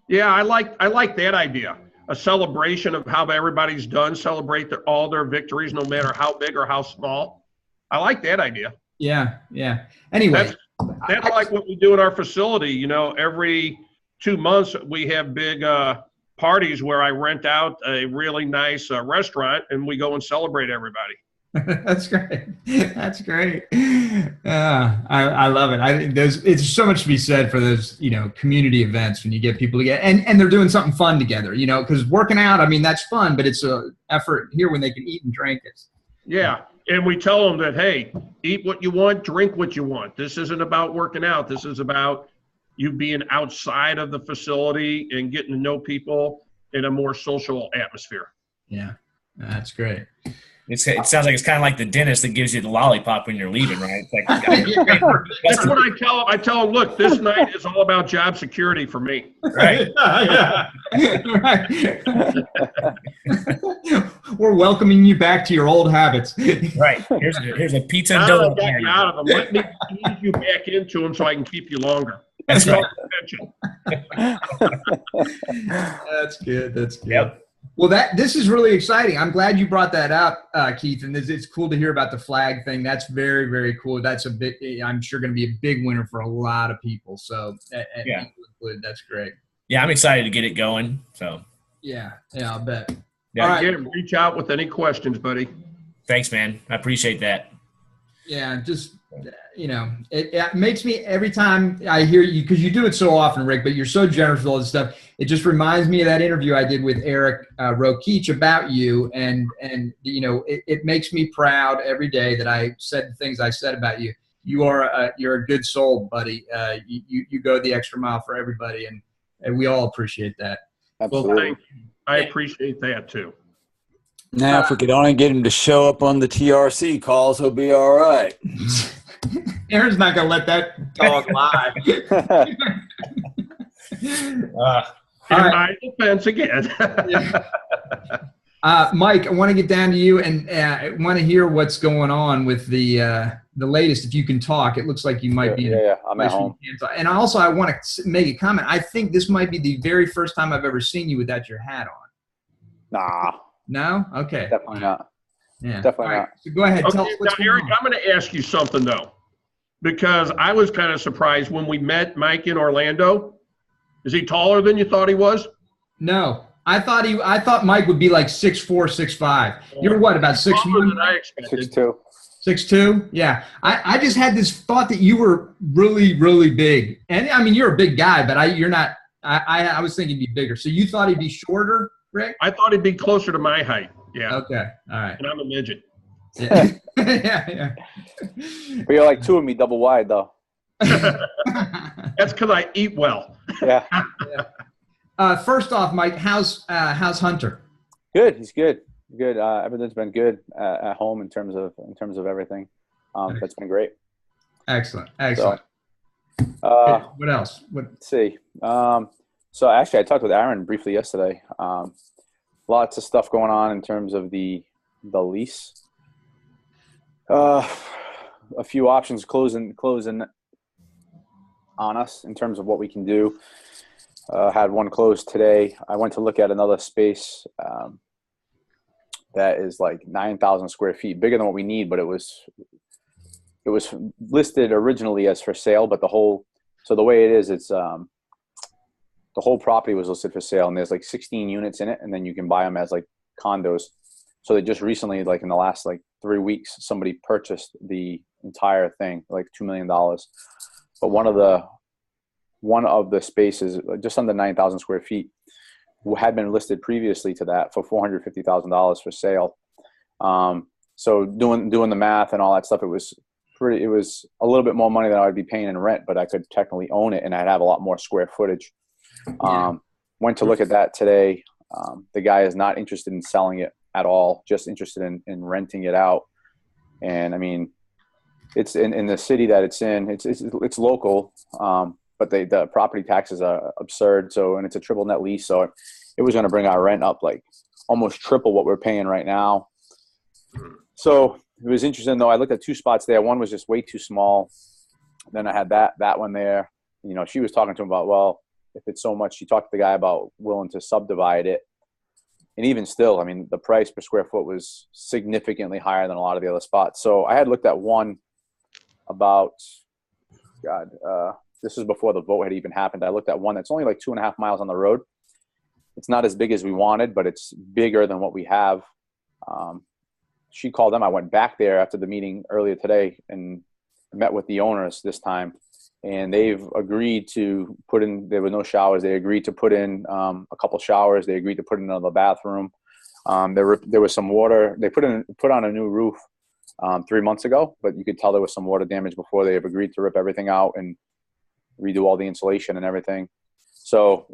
Yeah, I like that idea. A celebration of how everybody's done, celebrate all their victories, no matter how big or how small. I like that idea. Yeah, yeah. Anyway. That's like what we do in our facility. Every 2 months we have big parties where I rent out a really nice restaurant and we go and celebrate everybody. That's great. That's great. I love it. I think it's so much to be said for those, community events when you get people together and they're doing something fun together, because working out, that's fun, but it's a effort here when they can eat and drink it. Yeah. And we tell them that, hey, eat what you want, drink what you want. This isn't about working out. This is about you being outside of the facility and getting to know people in a more social atmosphere. Yeah, that's great. It sounds like it's kind of like the dentist that gives you the lollipop when you're leaving, right? It's like, that's what I tell them. I tell them, look, this night is all about job security for me. Right. Right. We're welcoming you back to your old habits. Right. Here's a pizza and donut. Get you out of them. Let me ease you back into them so I can keep you longer. That's right. That's good. That's good. Yep. Well, this is really exciting. I'm glad you brought that up, Keith. And it's cool to hear about the flag thing. That's very, very cool. That's I'm sure going to be a big winner for a lot of people. So, that's great. Yeah, I'm excited to get it going. So, yeah, I'll bet. Yeah. All right. Reach out with any questions, buddy. Thanks, man. I appreciate that. Yeah, just it makes me, every time I hear you, because you do it so often, Rick, but you're so generous with all this stuff. It just reminds me of that interview I did with Eric Rokeach about you. And it makes me proud every day that I said the things I said about you. You're a good soul, buddy. You go the extra mile for everybody, and we all appreciate that. Absolutely. Well, thank you. I appreciate that too. Now, if we could only get him to show up on the TRC calls, he'll be all right. Aaron's not going to let that dog lie. In my defense again. Mike, I want to get down to you, and I want to hear what's going on with the latest. If you can talk, it looks like you might be. Yeah, I'm at home. And also, I want to make a comment. I think this might be the very first time I've ever seen you without your hat on. Nah. No? Okay. Definitely not. Yeah. Definitely All right. not. So go ahead. Tell us what's going Eric, on. I'm going to ask you something though, because I was kind of surprised when we met Mike in Orlando. Is he taller than you thought he was? No. I thought Mike would be like 6'4", 6'5". You're what, about 6'1"? Taller than I expected. 6'2". 6'2"? Yeah. I just had this thought that you were really, really big. And I mean, you're a big guy, but you're not. I was thinking he'd be bigger. So you thought he'd be shorter, Rick? I thought he'd be closer to my height. Yeah. Okay. All right. And I'm a midget. Yeah. Yeah. But you're like two of me, double wide though. That's because I eat well. Yeah. First off, Mike, how's Hunter? Good. He's good. Good. Everything's been good at home in terms of everything. That's been great. Excellent. So, what else? Let's see. So actually, I talked with Aaron briefly yesterday. Lots of stuff going on in terms of the lease. A few options closing on us in terms of what we can do. Had one closed today. I went to look at another space that is like 9,000 square feet, bigger than what we need, but it was listed originally as for sale. But the way it is, it's the whole property was listed for sale, and there's like 16 units in it, and then you can buy them as like condos. So they just recently, like in the last like 3 weeks, somebody purchased the entire thing, like $2 million. But one of the spaces, just under 9,000 square feet, had been listed previously to that for $450,000 for sale. So doing the math and all that stuff, it was a little bit more money than I would be paying in rent, but I could technically own it and I'd have a lot more square footage. Went to look at that today. The guy is not interested in selling it at all, just interested in renting it out. And I mean, it's in the city that it's in, it's local. But the property taxes are absurd. So, and it's a triple net lease. So it was going to bring our rent up like almost triple what we're paying right now. So it was interesting though. I looked at two spots there. One was just way too small. Then I had that one there. You know, she was talking to him about, well, if it's so much, she talked to the guy about willing to subdivide it. And even still, I mean, the price per square foot was significantly higher than a lot of the other spots. So I had looked at one about, this was before the vote had even happened. I looked at one that's only like 2.5 miles on the road. It's not as big as we wanted, but it's bigger than what we have. She called them. I went back there after the meeting earlier today and met with the owners this time. And they've agreed to put in, there were no showers. They agreed to put in a couple showers. They agreed to put in another bathroom. There was some water. They put on a new roof 3 months ago, but you could tell there was some water damage before. They have agreed to rip everything out and redo all the insulation and everything. So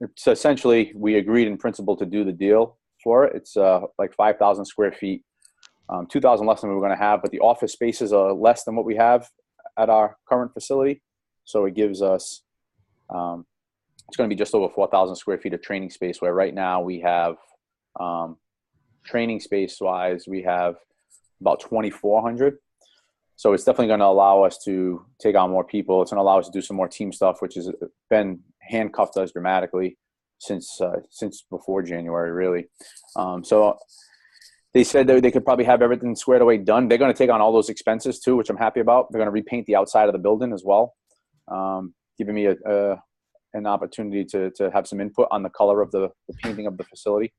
it's essentially, we agreed in principle to do the deal for it. It's like 5,000 square feet, 2,000 less than we were going to have, but the office spaces are less than what we have at our current facility. So it gives us, it's going to be just over 4,000 square feet of training space, where right now we have, training space wise, we have about 2,400. So it's definitely going to allow us to take on more people. It's going to allow us to do some more team stuff, which has been handcuffed us dramatically since before January, really. So they said that they could probably have everything squared away done. They're going to take on all those expenses too, which I'm happy about. They're going to repaint the outside of the building as well, giving me an opportunity to have some input on the color of the painting of the facility.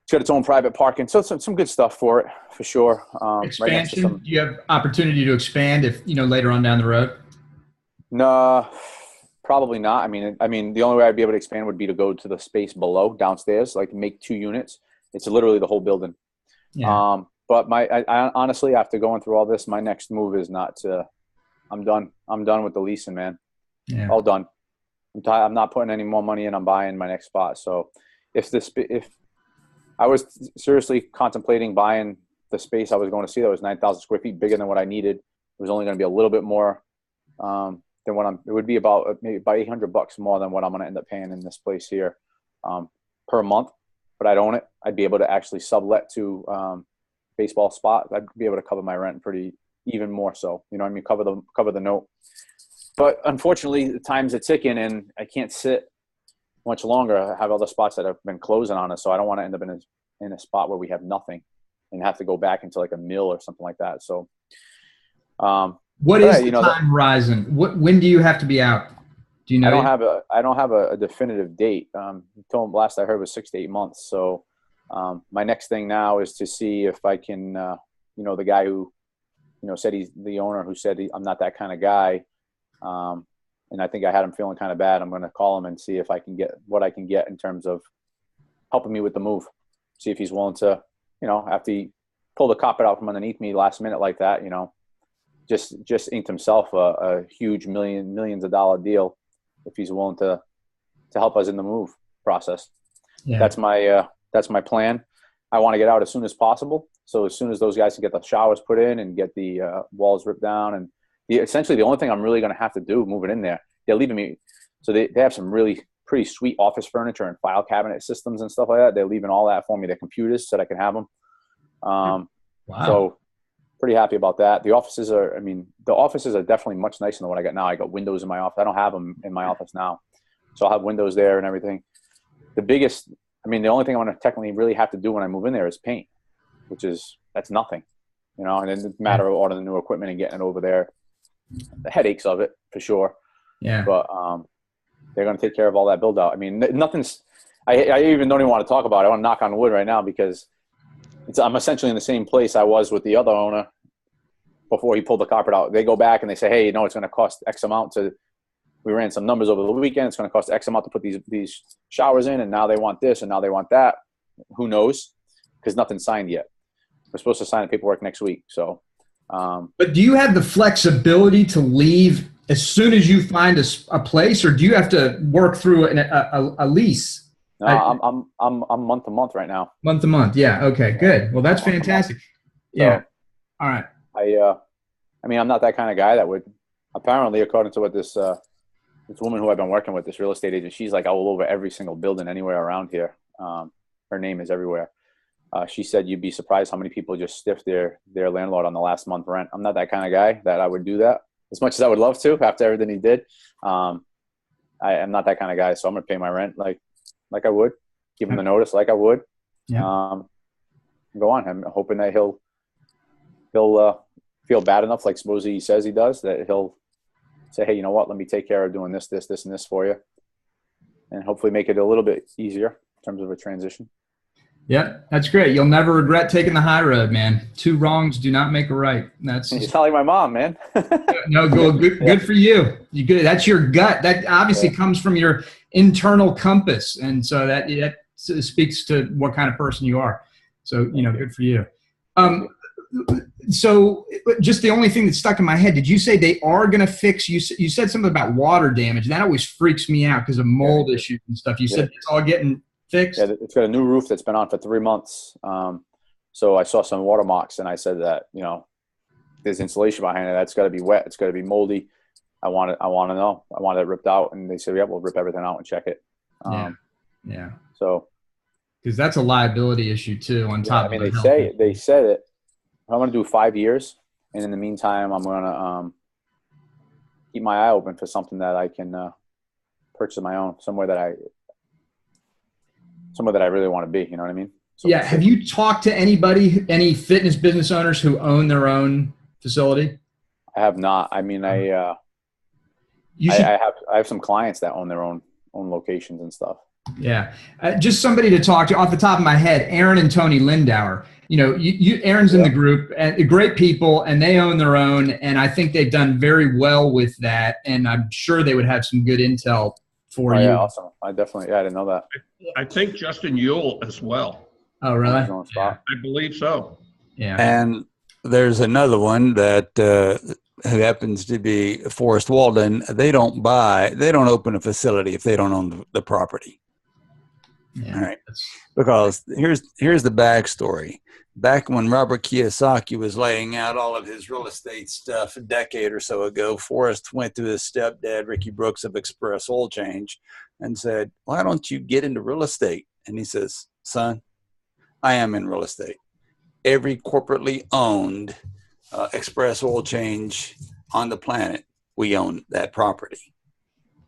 It's got its own private parking, so some good stuff for it, for sure. Expansion? Right next to some, Do you have opportunity to expand if, later on down the road? no, probably not. I mean, the only way I'd be able to expand would be to go to the space below, downstairs, like make 2 units. It's literally the whole building. Yeah. But I honestly, after going through all this, my next move is not to. I'm done. I'm done with the leasing, man. Yeah. All done. I'm not putting any more money in. I'm buying my next spot. So if I was seriously contemplating buying the space I was going to see, that was 9,000 square feet, bigger than what I needed. It was only going to be a little bit more than what it would be about maybe about $800 more than what I'm going to end up paying in this place here per month. But I'd own it. I'd be able to actually sublet to baseball spot. I'd be able to cover my rent pretty even more so. You know what I mean? Cover the note. But unfortunately, the times are ticking, and I can't sit much longer. I have other spots that have been closing on us, so I don't want to end up in a spot where we have nothing and have to go back into like a mill or something like that. So, what is the time horizon? When do you have to be out? Do you know? I don't have a definitive date. Told him last I heard was 6 to 8 months. So, my next thing now is to see if I can, the guy who, said he's the owner who said I'm not that kind of guy. And I think I had him feeling kind of bad. I'm going to call him and see if I can get what I can get in terms of helping me with the move. See if he's willing to, after he pulled the carpet out from underneath me last minute like that, just inked himself a huge millions of dollar deal. If he's willing to help us in the move process. Yeah. That's my plan. I want to get out as soon as possible. So as soon as those guys can get the showers put in and get the walls ripped down, and essentially the only thing I'm really going to have to do moving in there, they're leaving me. So they have some really pretty sweet office furniture and file cabinet systems and stuff like that. They're leaving all that for me, their computers, so that I can have them. Wow. So pretty happy about that. The offices are definitely much nicer than what I got now. I got windows in my office. I don't have them in my office now. So I'll have windows there and everything. The only thing I'm going to technically really have to do when I move in there is paint, that's nothing, and it's a matter of ordering the new equipment and getting it over there. The headaches of it for sure. Yeah. But they're going to take care of all that build out. I mean, nothing's, I even don't even want to talk about it. I want to knock on wood right now because I'm essentially in the same place I was with the other owner before he pulled the carpet out. They go back and they say, hey, it's going to cost X amount we ran some numbers over the weekend. It's going to cost X amount to put these showers in. And now they want this and now they want that. Who knows? Because nothing's signed yet. We're supposed to sign the paperwork next week. So, but do you have the flexibility to leave as soon as you find a place, or do you have to work through a lease? No, I'm month to month right now. Month to month. Yeah. Okay, good. Well, that's fantastic. Yeah. All right. I'm not that kind of guy that would, apparently, according to what this woman who I've been working with, this real estate agent, she's like all over every single building anywhere around here. Her name is everywhere. She said you'd be surprised how many people just stiff their landlord on the last month rent. I'm not that kind of guy that I would do that as much as I would love to after everything he did. I am not that kind of guy, so I'm going to pay my rent like I would, give him the notice like I would. Yeah. Go on. I'm hoping that he'll feel bad enough, like supposedly he says he does, that he'll say, hey, you know what, let me take care of doing this, and this for you. And hopefully make it a little bit easier in terms of a transition. Yeah, that's great. You'll never regret taking the high road, man. 2 wrongs do not make a right. That's You're telling my mom, man. No, good for you. You good. That's your gut. That obviously comes from your internal compass, and so that speaks to what kind of person you are. So good for you. So just the only thing that stuck in my head, did you say they are going to fix, you said something about water damage. That always freaks me out because of mold issues and stuff. You said it's all getting fixed? Yeah, it's got a new roof that's been on for 3 months. So I saw some water marks and I said that, there's insulation behind it. That's got to be wet. It's got to be moldy. I want to know. I want it ripped out. And they said, yeah, we'll rip everything out and check it. Yeah. So. Because that's a liability issue too on top of it. They said it. I'm going to do 5 years, and in the meantime, I'm going to keep my eye open for something that I can purchase on my own, somewhere that I really want to be. You know what I mean? So yeah. Have you talked to any fitness business owners who own their own facility? I have not. I mean, I have some clients that own their own own locations and stuff. Yeah. Just somebody to talk to off the top of my head, Aaron and Tony Lindauer. You know, Aaron's in the group, and great people, and they own their own. And I think they've done very well with that. And I'm sure they would have some good intel for you. Yeah, awesome. I didn't know that. I think Justin Yule as well. Oh, really? I believe so. Yeah. And there's another one that who happens to be Forrest Walden. They don't open a facility if they don't own the property. Yeah. All right. Because here's the backstory. Back when Robert Kiyosaki was laying out all of his real estate stuff a decade or so ago, Forrest went to his stepdad, Ricky Brooks of Express Oil Change, and said, "Why don't you get into real estate?" And he says, "Son, I am in real estate. Every corporately owned Express Oil Change on the planet, we own that property."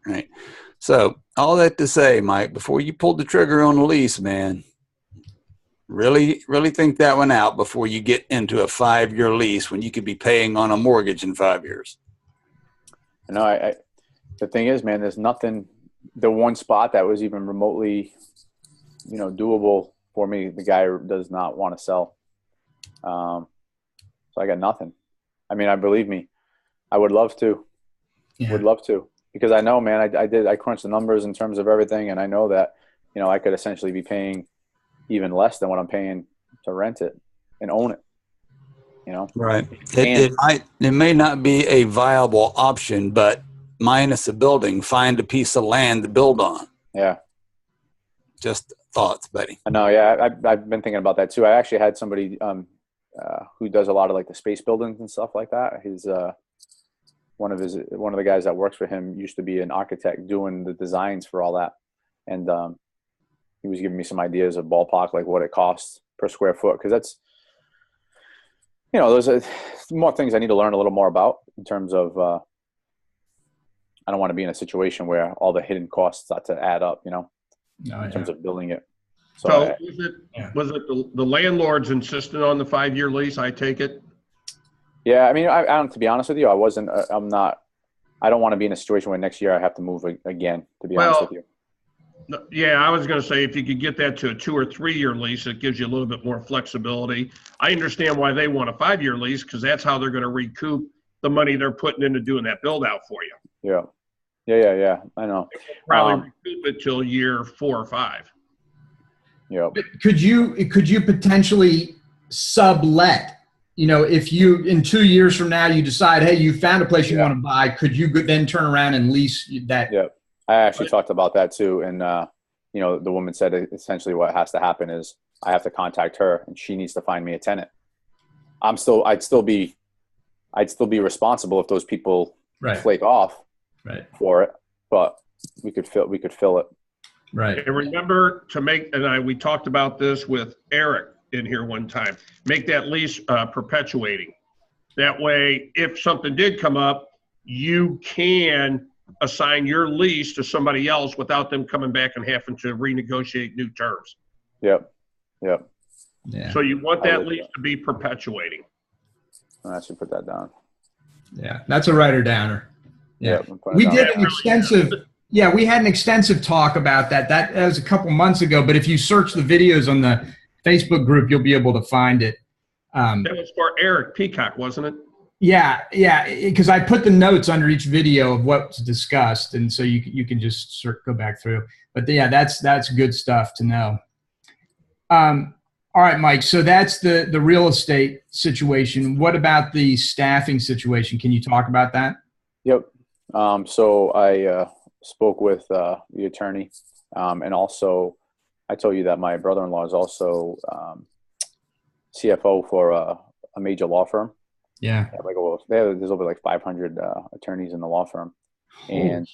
Right. So all that to say, Mike, before you pull the trigger on a lease, man, really think that one out before you get into a 5-year lease when you could be paying on a mortgage in 5 years. No, the thing is, man, there's nothing, the one spot that was even remotely, doable for me, the guy does not want to sell. So I got nothing. I mean, believe me, I would love to. Yeah. Would love to. Because I know, man, I crunched the numbers in terms of everything, and I know that, I could essentially be paying even less than what I'm paying to rent it and own it. Right. It may not be a viable option, but minus a building, find a piece of land to build on. Yeah. Just thoughts, buddy. I know. Yeah, I've been thinking about that too. I actually had somebody who does a lot of like the space buildings and stuff like that. His one of the guys that works for him used to be an architect doing the designs for all that, and he was giving me some ideas of ballpark, like what it costs per square foot, because that's, there's more things I need to learn a little more about in terms of I don't want to be in a situation where all the hidden costs start to add up, in terms of building it. So was it the landlords insisted on the 5-year lease, I take it? Yeah, I mean, I don't, to be honest with you, I don't want to be in a situation where next year I have to move again, to be honest with you. Yeah, I was going to say if you could get that to a 2 or 3 year lease, it gives you a little bit more flexibility. I understand why they want a 5-year lease, because that's how they're going to recoup the money they're putting into doing that build out for you. Yeah. I know. Probably recoup it till year 4 or 5. Yeah. Could you potentially sublet? If you in 2 years from now you decide, hey, you found a place you want to buy, could you then turn around and lease that? Yeah. I actually talked about that too. And, the woman said essentially what has to happen is I have to contact her and she needs to find me a tenant. I'd still be responsible if those people flake off for it, but we could fill it. Right. And remember we talked about this with Eric in here one time, make that lease perpetuating. That way, if something did come up, you can assign your lease to somebody else without them coming back and having to renegotiate new terms. Yep. Yeah. So you want that lease to be perpetuating. I should put that down. Yeah, that's a writer downer. Yeah, we did an extensive. Yeah, we had an extensive talk about that. That was a couple months ago. But if you search the videos on the Facebook group, you'll be able to find it. That was for Eric Peacock, wasn't it? Yeah, because I put the notes under each video of what was discussed, and so you can just go back through. But yeah, that's good stuff to know. All right, Mike. So that's the real estate situation. What about the staffing situation? Can you talk about that? Yep. So I spoke with the attorney, and also I told you that my brother-in-law is also CFO for a major law firm. Yeah. There's over like 500 attorneys in the law firm, and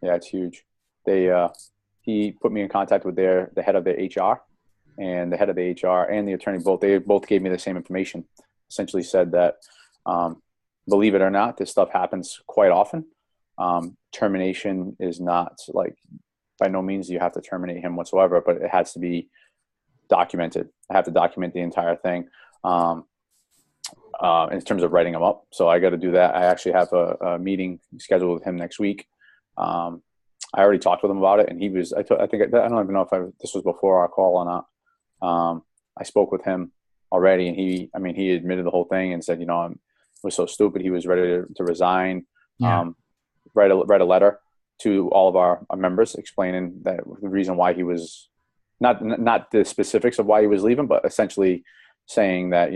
it's huge. He put me in contact with the head of their HR, and the head of the HR and the attorney both gave me the same information. Essentially said that, believe it or not, this stuff happens quite often. Termination is not by no means you have to terminate him whatsoever, but it has to be documented. I have to document the entire thing. In terms of writing them up. So I got to do that. I actually have a meeting scheduled with him next week. I already talked with him about it, and he was. I don't even know if this was before our call or not. I spoke with him already, and he admitted the whole thing and said, I was so stupid. He was ready to resign. Yeah. Write a letter to all of our members explaining that the reason why he was not the specifics of why he was leaving, but essentially saying that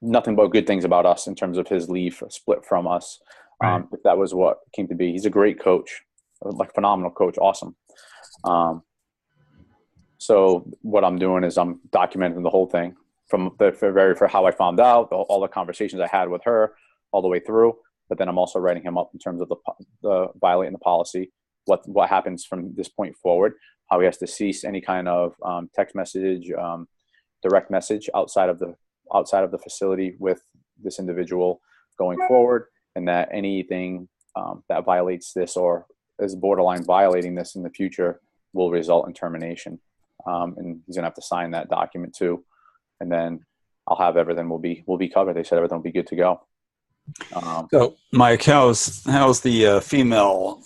nothing but good things about us in terms of his leave split from us. Right. If that was what came to be. He's a great coach, like phenomenal coach, awesome. So what I'm doing is I'm documenting the whole thing for how I found out, all the conversations I had with her all the way through. But then I'm also writing him up in terms of the violating the policy, what happens from this point forward, how he has to cease any kind of text message, direct message outside of the facility with this individual going forward, and that anything that violates this or is borderline violating this in the future will result in termination. And he's gonna have to sign that document too, and then I'll have everything will be covered. They said everything will be good to go. So, Mike, how's the female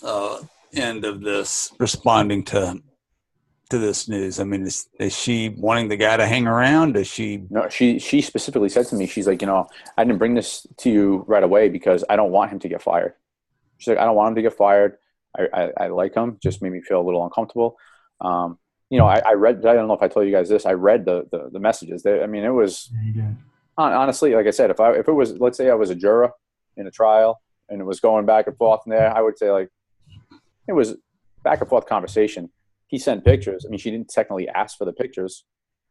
end of this responding to this news? I mean, is she wanting the guy to hang around? Is she? No, she specifically said to me, she's like, I didn't bring this to you right away because I don't want him to get fired. She's like, I don't want him to get fired. I like him. Just made me feel a little uncomfortable. I read. I don't know if I told you guys this. I read the messages. It was. Honestly, like I said, if it was, let's say I was a juror in a trial and it was going back and forth in there, I would say like it was back and forth conversation. He sent pictures. I mean, she didn't technically ask for the pictures,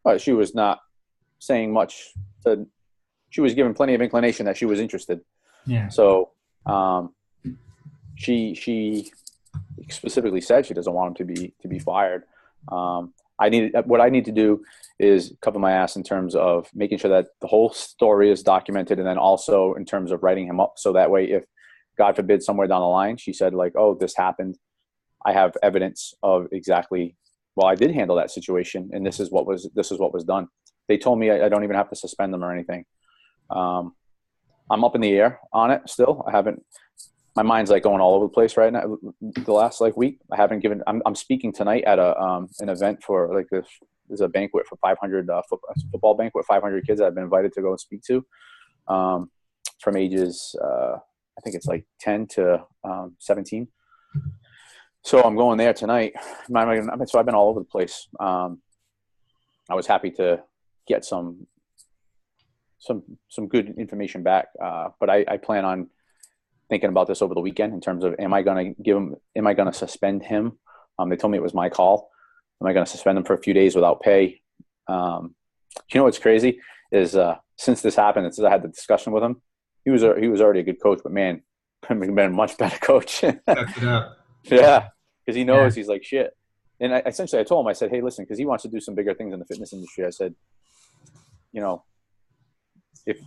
but she was not saying much. She was given plenty of inclination that she was interested. Yeah. So she specifically said she doesn't want him to be fired. What I need to do is cover my ass in terms of making sure that the whole story is documented, and then also in terms of writing him up. So that way, if God forbid somewhere down the line, she said like, oh, this happened, I have evidence of exactly, well, I did handle that situation, and this is what was done. They told me I don't even have to suspend them or anything. I'm up in the air on it still. My mind's like going all over the place right now. The last week, I haven't given. I'm speaking tonight at an event for like this. There's a banquet for 500 football banquet, 500 kids that I've been invited to go and speak to, from ages I think it's like 10 to 17. So I'm going there tonight. So I've been all over the place. I was happy to get some good information back, but I plan on thinking about this over the weekend in terms of, am I going to suspend him? They told me it was my call. Am I going to suspend him for a few days without pay? What's crazy is since this happened, since I had the discussion with him, he was already a good coach, but man, he's been a much better coach. Yeah, because he knows he's like shit. And I told him, I said, hey, listen, because he wants to do some bigger things in the fitness industry. I said, if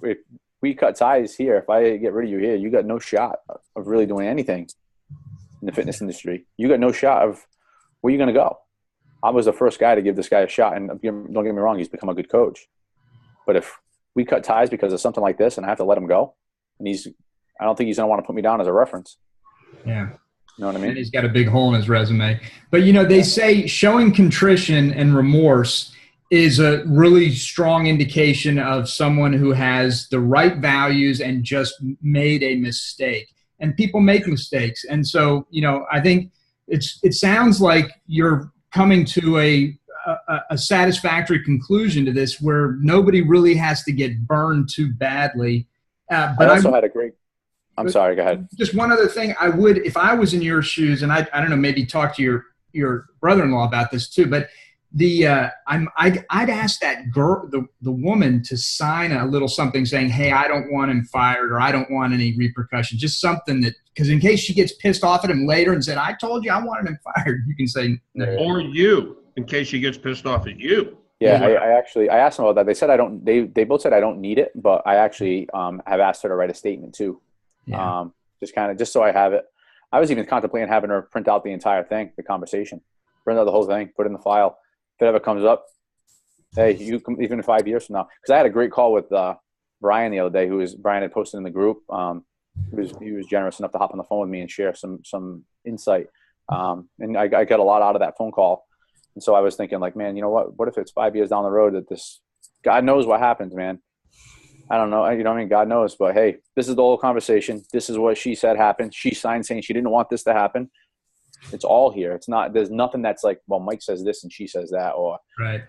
we cut ties here, if I get rid of you here, you got no shot of really doing anything in the fitness industry. You got no shot of where you're going to go. I was the first guy to give this guy a shot, and don't get me wrong, he's become a good coach. But if we cut ties because of something like this and I have to let him go, and I don't think he's going to want to put me down as a reference. Yeah. You know what I mean? And he's got a big hole in his resume. But, they say showing contrition and remorse is a really strong indication of someone who has the right values and just made a mistake. And people make mistakes. And so, I think it sounds like you're coming to a satisfactory conclusion to this where nobody really has to get burned too badly. But I also had a great – I'm sorry, go ahead. Just one other thing. I would, if I was in your shoes, and I don't know, maybe talk to your brother-in-law about this too, but I'd ask that girl, the woman, to sign a little something saying, hey, I don't want him fired, or I don't want any repercussions, just something that, because in case she gets pissed off at him later and said, I told you I wanted him fired, you can say no. Or you, in case she gets pissed off at you. Yeah, I asked them about that. They said they both said I don't need it, but I actually have asked her to write a statement too. Yeah. Just so I have it. I was even contemplating having her print out the entire thing, the conversation, print out the whole thing, put it in the file. If it ever comes up, hey, you can, even 5 years from now. Because I had a great call with Brian the other day, Brian had posted in the group. he was generous enough to hop on the phone with me and share some insight. And I got a lot out of that phone call. And so I was thinking, like, man, you know what if it's 5 years down the road that this, God knows what happens, man. I don't know. You know what I mean? God knows. But hey, this is the whole conversation. This is what she said happened. She signed saying she didn't want this to happen. It's all here. It's not, there's nothing that's like, well, Mike says this and she says that, or Right.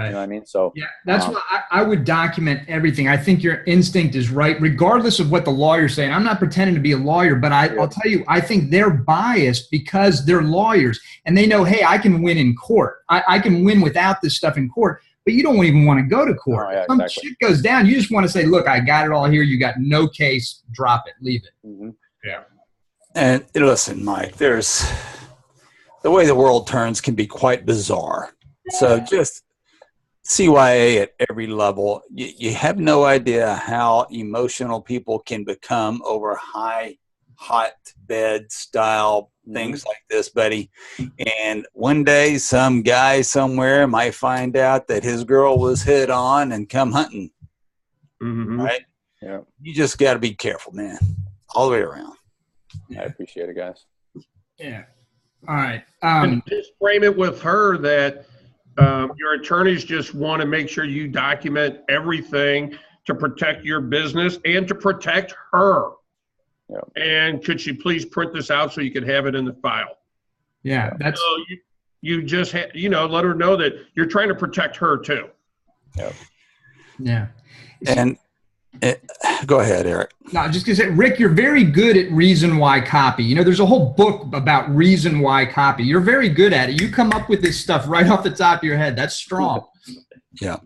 you know what I mean? So yeah, that's why I would document everything. I think your instinct is right, regardless of what the lawyer's saying. I'm not pretending to be a lawyer, but I'll tell you, I think they're biased because they're lawyers and they know, hey, I can win in court. I can win without this stuff in court, but you don't even want to go to court. Oh, yeah, Some exactly. shit goes down. You just want to say, look, I got it all here. You got no case. Drop it. Leave it. Mm-hmm. Yeah. And listen, Mike, the way the world turns can be quite bizarre. So just CYA at every level, you have no idea how emotional people can become over hotbed style things like this, buddy. And one day some guy somewhere might find out that his girl was hit on and come hunting. Mm-hmm. Right? Yeah. You just got to be careful, man, all the way around. I appreciate it, guys. Yeah. All right. And just frame it with her that your attorneys just want to make sure you document everything to protect your business and to protect her. Yeah. And could she please print this out so you could have it in the file? Yeah. That's So you just let her know that you're trying to protect her too. yeah. And go ahead, Eric. No, I'm just going to say, Rick, you're very good at reason why copy. You know, there's a whole book about reason why copy. You're very good at it. You come up with this stuff right off the top of your head. That's strong. Yeah.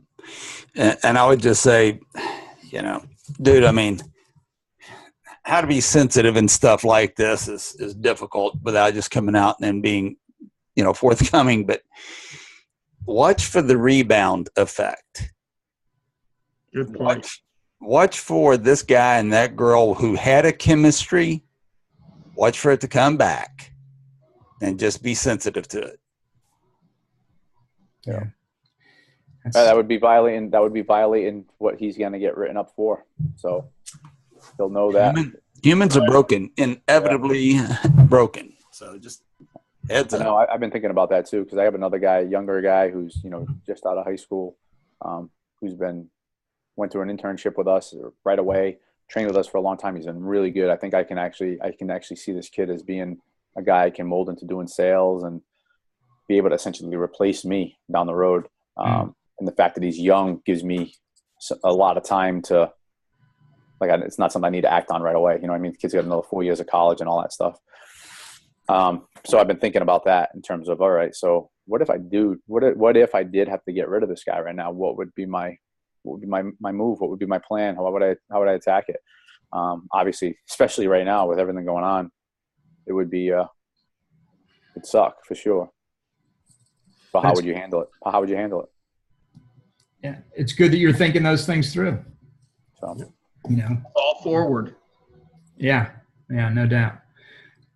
And I would just say, dude, I mean, how to be sensitive and stuff like this is difficult without just coming out and being, forthcoming. But watch for the rebound effect. Good point. Watch for this guy and that girl who had a chemistry. Watch for it to come back, and just be sensitive to it. Yeah, that would be violating. That would be violating what he's going to get written up for. So he'll know that humans are broken, inevitably broken. So just heads up. I know. I've been thinking about that too, because I have another guy, younger guy, who's just out of high school, who's went through an internship with us right away, trained with us for a long time. He's been really good. I think I can actually see this kid as being a guy I can mold into doing sales and be able to essentially replace me down the road. And the fact that he's young gives me a lot of time to, it's not something I need to act on right away. You know what I mean? The kid's got another 4 years of college and all that stuff. So I've been thinking about that in terms of, all right, so what if I did have to get rid of this guy right now? What would be my move? What would be my plan? How would I attack it? Obviously, especially right now with everything going on, it would be, it'd suck for sure. But how would you handle it? Yeah. It's good that you're thinking those things through. So, All forward. Yeah. Yeah, no doubt.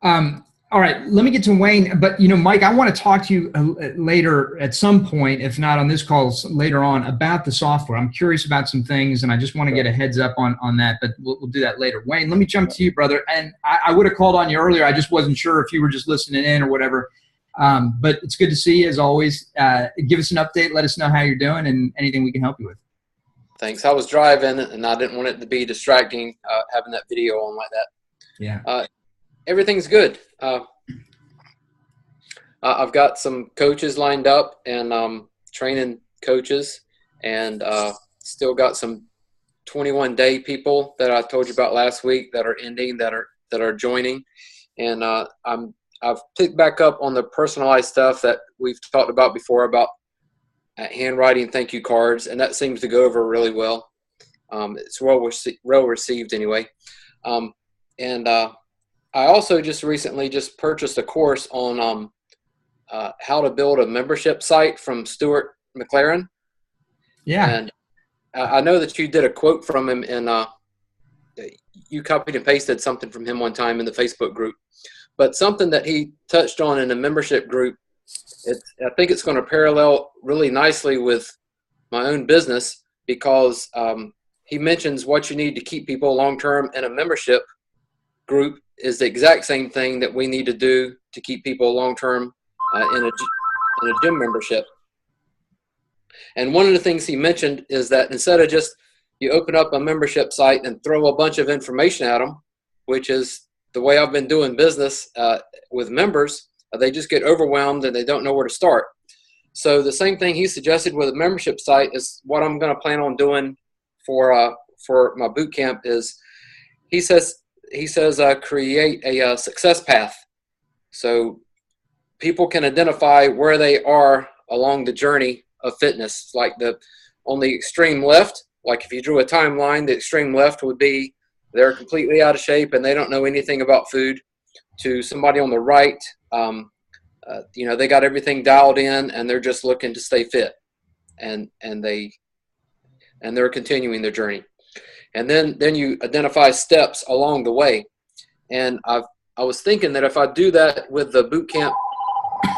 All right, let me get to Wayne. But, Mike, I want to talk to you later at some point, if not on this call, later on, about the software. I'm curious about some things, and I just want to get a heads up on that, but we'll do that later. Wayne, let me jump to you, brother. And I would have called on you earlier. I just wasn't sure if you were just listening in or whatever. But it's good to see you, as always. Give us an update. Let us know how you're doing and anything we can help you with. Thanks. I was driving, and I didn't want it to be distracting having that video on like that. Yeah. Everything's good. I've got some coaches lined up and training coaches, and still got some 21-day people that I told you about last week that are ending, that are joining, and I've picked back up on the personalized stuff that we've talked about before about handwriting thank you cards, and that seems to go over really well. It's well received anyway, and I also just recently purchased a course on how to build a membership site from Stuart McLaren. Yeah. And I know that you did a quote from him, and you copied and pasted something from him one time in the Facebook group. But something that he touched on in the membership group, I think it's going to parallel really nicely with my own business, because he mentions what you need to keep people long-term in a membership group is the exact same thing that we need to do to keep people long-term in a gym membership. And one of the things he mentioned is that instead of just you open up a membership site and throw a bunch of information at them, which is the way I've been doing business with members, they just get overwhelmed and they don't know where to start. So the same thing he suggested with a membership site is what I'm going to plan on doing for my boot camp. Is he says create a success path, so people can identify where they are along the journey of fitness. Like on the extreme left, like if you drew a timeline, the extreme left would be they're completely out of shape and they don't know anything about food, to somebody on the right, they got everything dialed in and they're just looking to stay fit, and they're continuing their journey. And then you identify steps along the way. And I was thinking that if I do that with the boot camp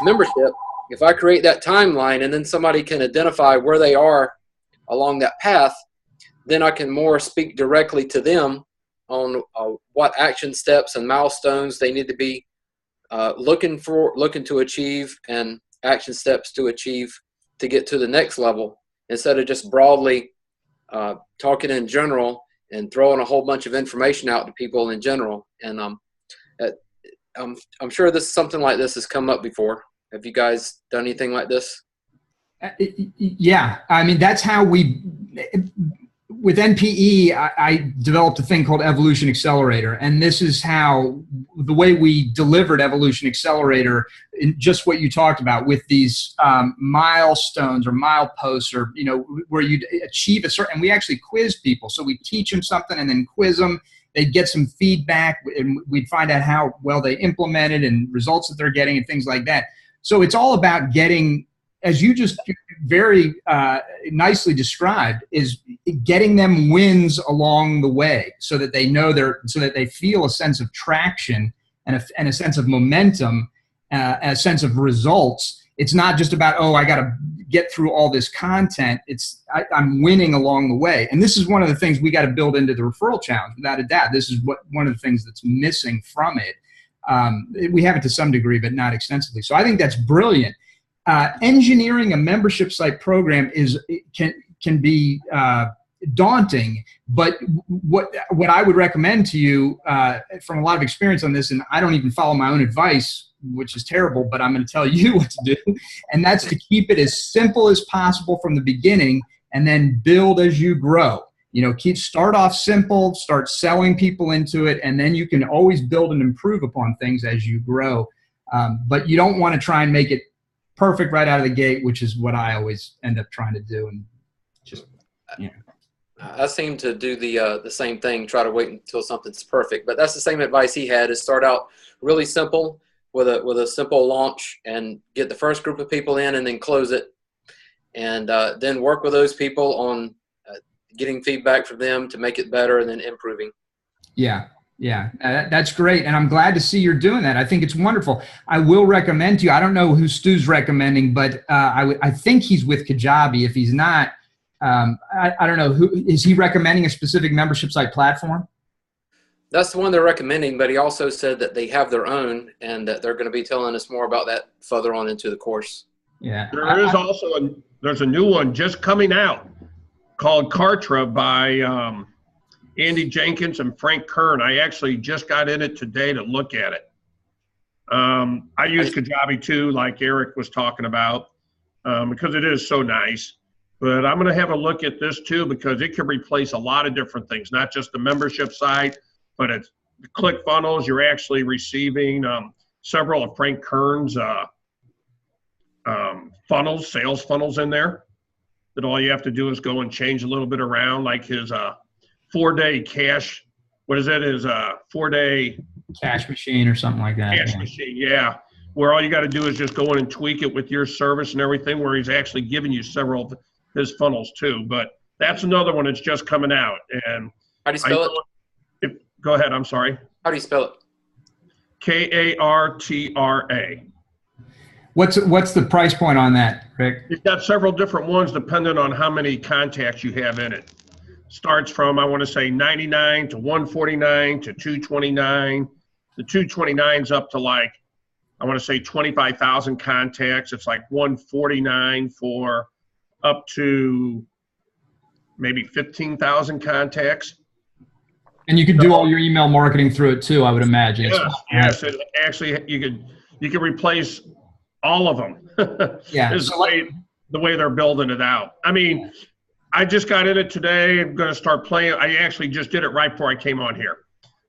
membership, if I create that timeline and then somebody can identify where they are along that path, then I can more speak directly to them on what action steps and milestones they need to be looking to achieve, and action steps to achieve to get to the next level, instead of just broadly talking in general and throwing a whole bunch of information out to people in general. And I'm sure something like this has come up before. Have you guys done anything like this? Yeah, I mean, that's how with NPE, I developed a thing called Evolution Accelerator, and this is how the way we delivered Evolution Accelerator, in just what you talked about with these milestones or mileposts, or where you achieve a certain. And we actually quiz people, so we teach them something and then quiz them. They'd get some feedback, and we'd find out how well they implemented and results that they're getting and things like that. So it's all about getting, as you just very nicely described, is getting them wins along the way, so that they know so that they feel a sense of traction and a sense of momentum, a sense of results. It's not just about, I got to get through all this content. I'm winning along the way. And this is one of the things we got to build into the referral challenge, without a doubt. This is one of the things that's missing from it. We have it to some degree, but not extensively. So I think that's brilliant. Engineering a membership site program can be daunting, but what I would recommend to you from a lot of experience on this, and I don't even follow my own advice, which is terrible, but I'm going to tell you what to do, and that's to keep it as simple as possible from the beginning, and then build as you grow. Start off simple, start selling people into it, and then you can always build and improve upon things as you grow. But you don't want to try and make it perfect right out of the gate, which is what I always end up trying to do. And just, I seem to do the same thing, try to wait until something's perfect. But that's the same advice he had, is start out really simple with a simple launch and get the first group of people in, and then close it. And then work with those people on getting feedback from them to make it better, and then improving. Yeah. That's great. And I'm glad to see you're doing that. I think it's wonderful. I will recommend to you, I don't know who Stu's recommending, but I think he's with Kajabi. If he's not, I don't know, is he recommending a specific membership site platform? That's the one they're recommending, but he also said that they have their own, and that they're going to be telling us more about that further on into the course. Yeah. There is also there's a new one just coming out called Kartra by Andy Jenkins and Frank Kern. I actually just got in it today to look at it. I use Kajabi too, like Eric was talking about, because it is so nice. But I'm going to have a look at this too, because it can replace a lot of different things, not just the membership site, but it's the ClickFunnels. You're actually receiving several of Frank Kern's funnels, sales funnels in there, that all you have to do is go and change a little bit around, like his 4-day cash. What is it? His 4-day cash machine or something like that. Cash machine, yeah. Where all you got to do is just go in and tweak it with your service and everything, where he's actually giving you several of his funnels too. But that's another one that's just coming out. And how do you spell it? Go ahead. I'm sorry. How do you spell it? Kartra. What's the price point on that, Rick? It's got several different ones depending on how many contacts you have in it. starts from, I want to say 99 to 149 to 229. The 229's up to like, I want to say 25,000 contacts. It's like 149 for up to maybe 15,000 contacts. And you can do all your email marketing through it too, I would imagine. Yes. It actually, you can replace all of them. Yeah. Is the way they're building it out. I mean, I just got in it today. I'm going to start playing. I actually just did it right before I came on here.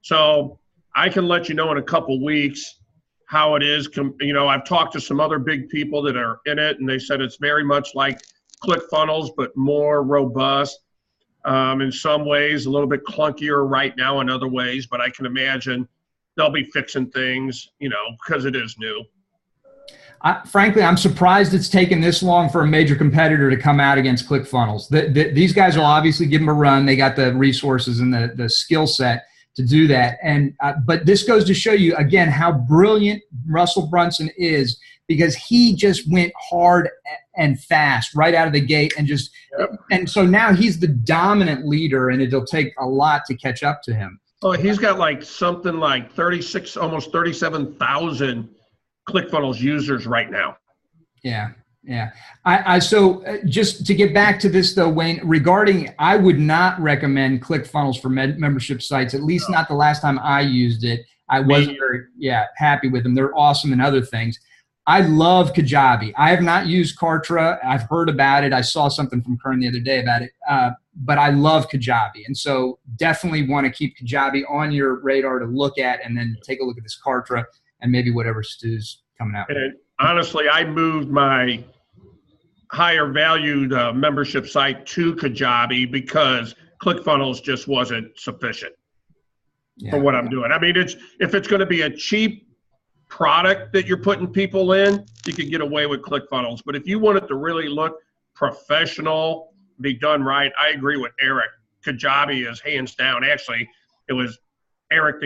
So I can let you know in a couple weeks how it is. You know, I've talked to some other big people that are in it, and they said it's very much like ClickFunnels, but more robust. In some ways, a little bit clunkier right now in other ways, but I can imagine they'll be fixing things, you know, because it is new. Frankly, I'm surprised it's taken this long for a major competitor to come out against ClickFunnels. These guys will obviously give them a run. They got the resources and the skill set to do that. And but this goes to show you, again, how brilliant Russell Brunson is, because he just went hard and fast right out of the gate and just and so now he's the dominant leader, and it'll take a lot to catch up to him. Oh, he's got like something like 36, almost 37,000 ClickFunnels users right now. Yeah. So just to get back to this though, Wayne, regarding, I would not recommend ClickFunnels for membership sites, at least not the last time I used it. I wasn't very happy with them. They're awesome in other things. I love Kajabi. I have not used Kartra. I've heard about it. I saw something from Kern the other day about it, but I love Kajabi. And so definitely want to keep Kajabi on your radar to look at, and then take a look at this Kartra and maybe whatever Stu's coming out. And honestly, I moved my higher valued membership site to Kajabi because ClickFunnels just wasn't sufficient for what I'm doing. I mean, if it's going to be a cheap product that you're putting people in, you can get away with ClickFunnels. But if you want it to really look professional, be done right, I agree with Eric. Kajabi is hands down. Actually, it was Eric,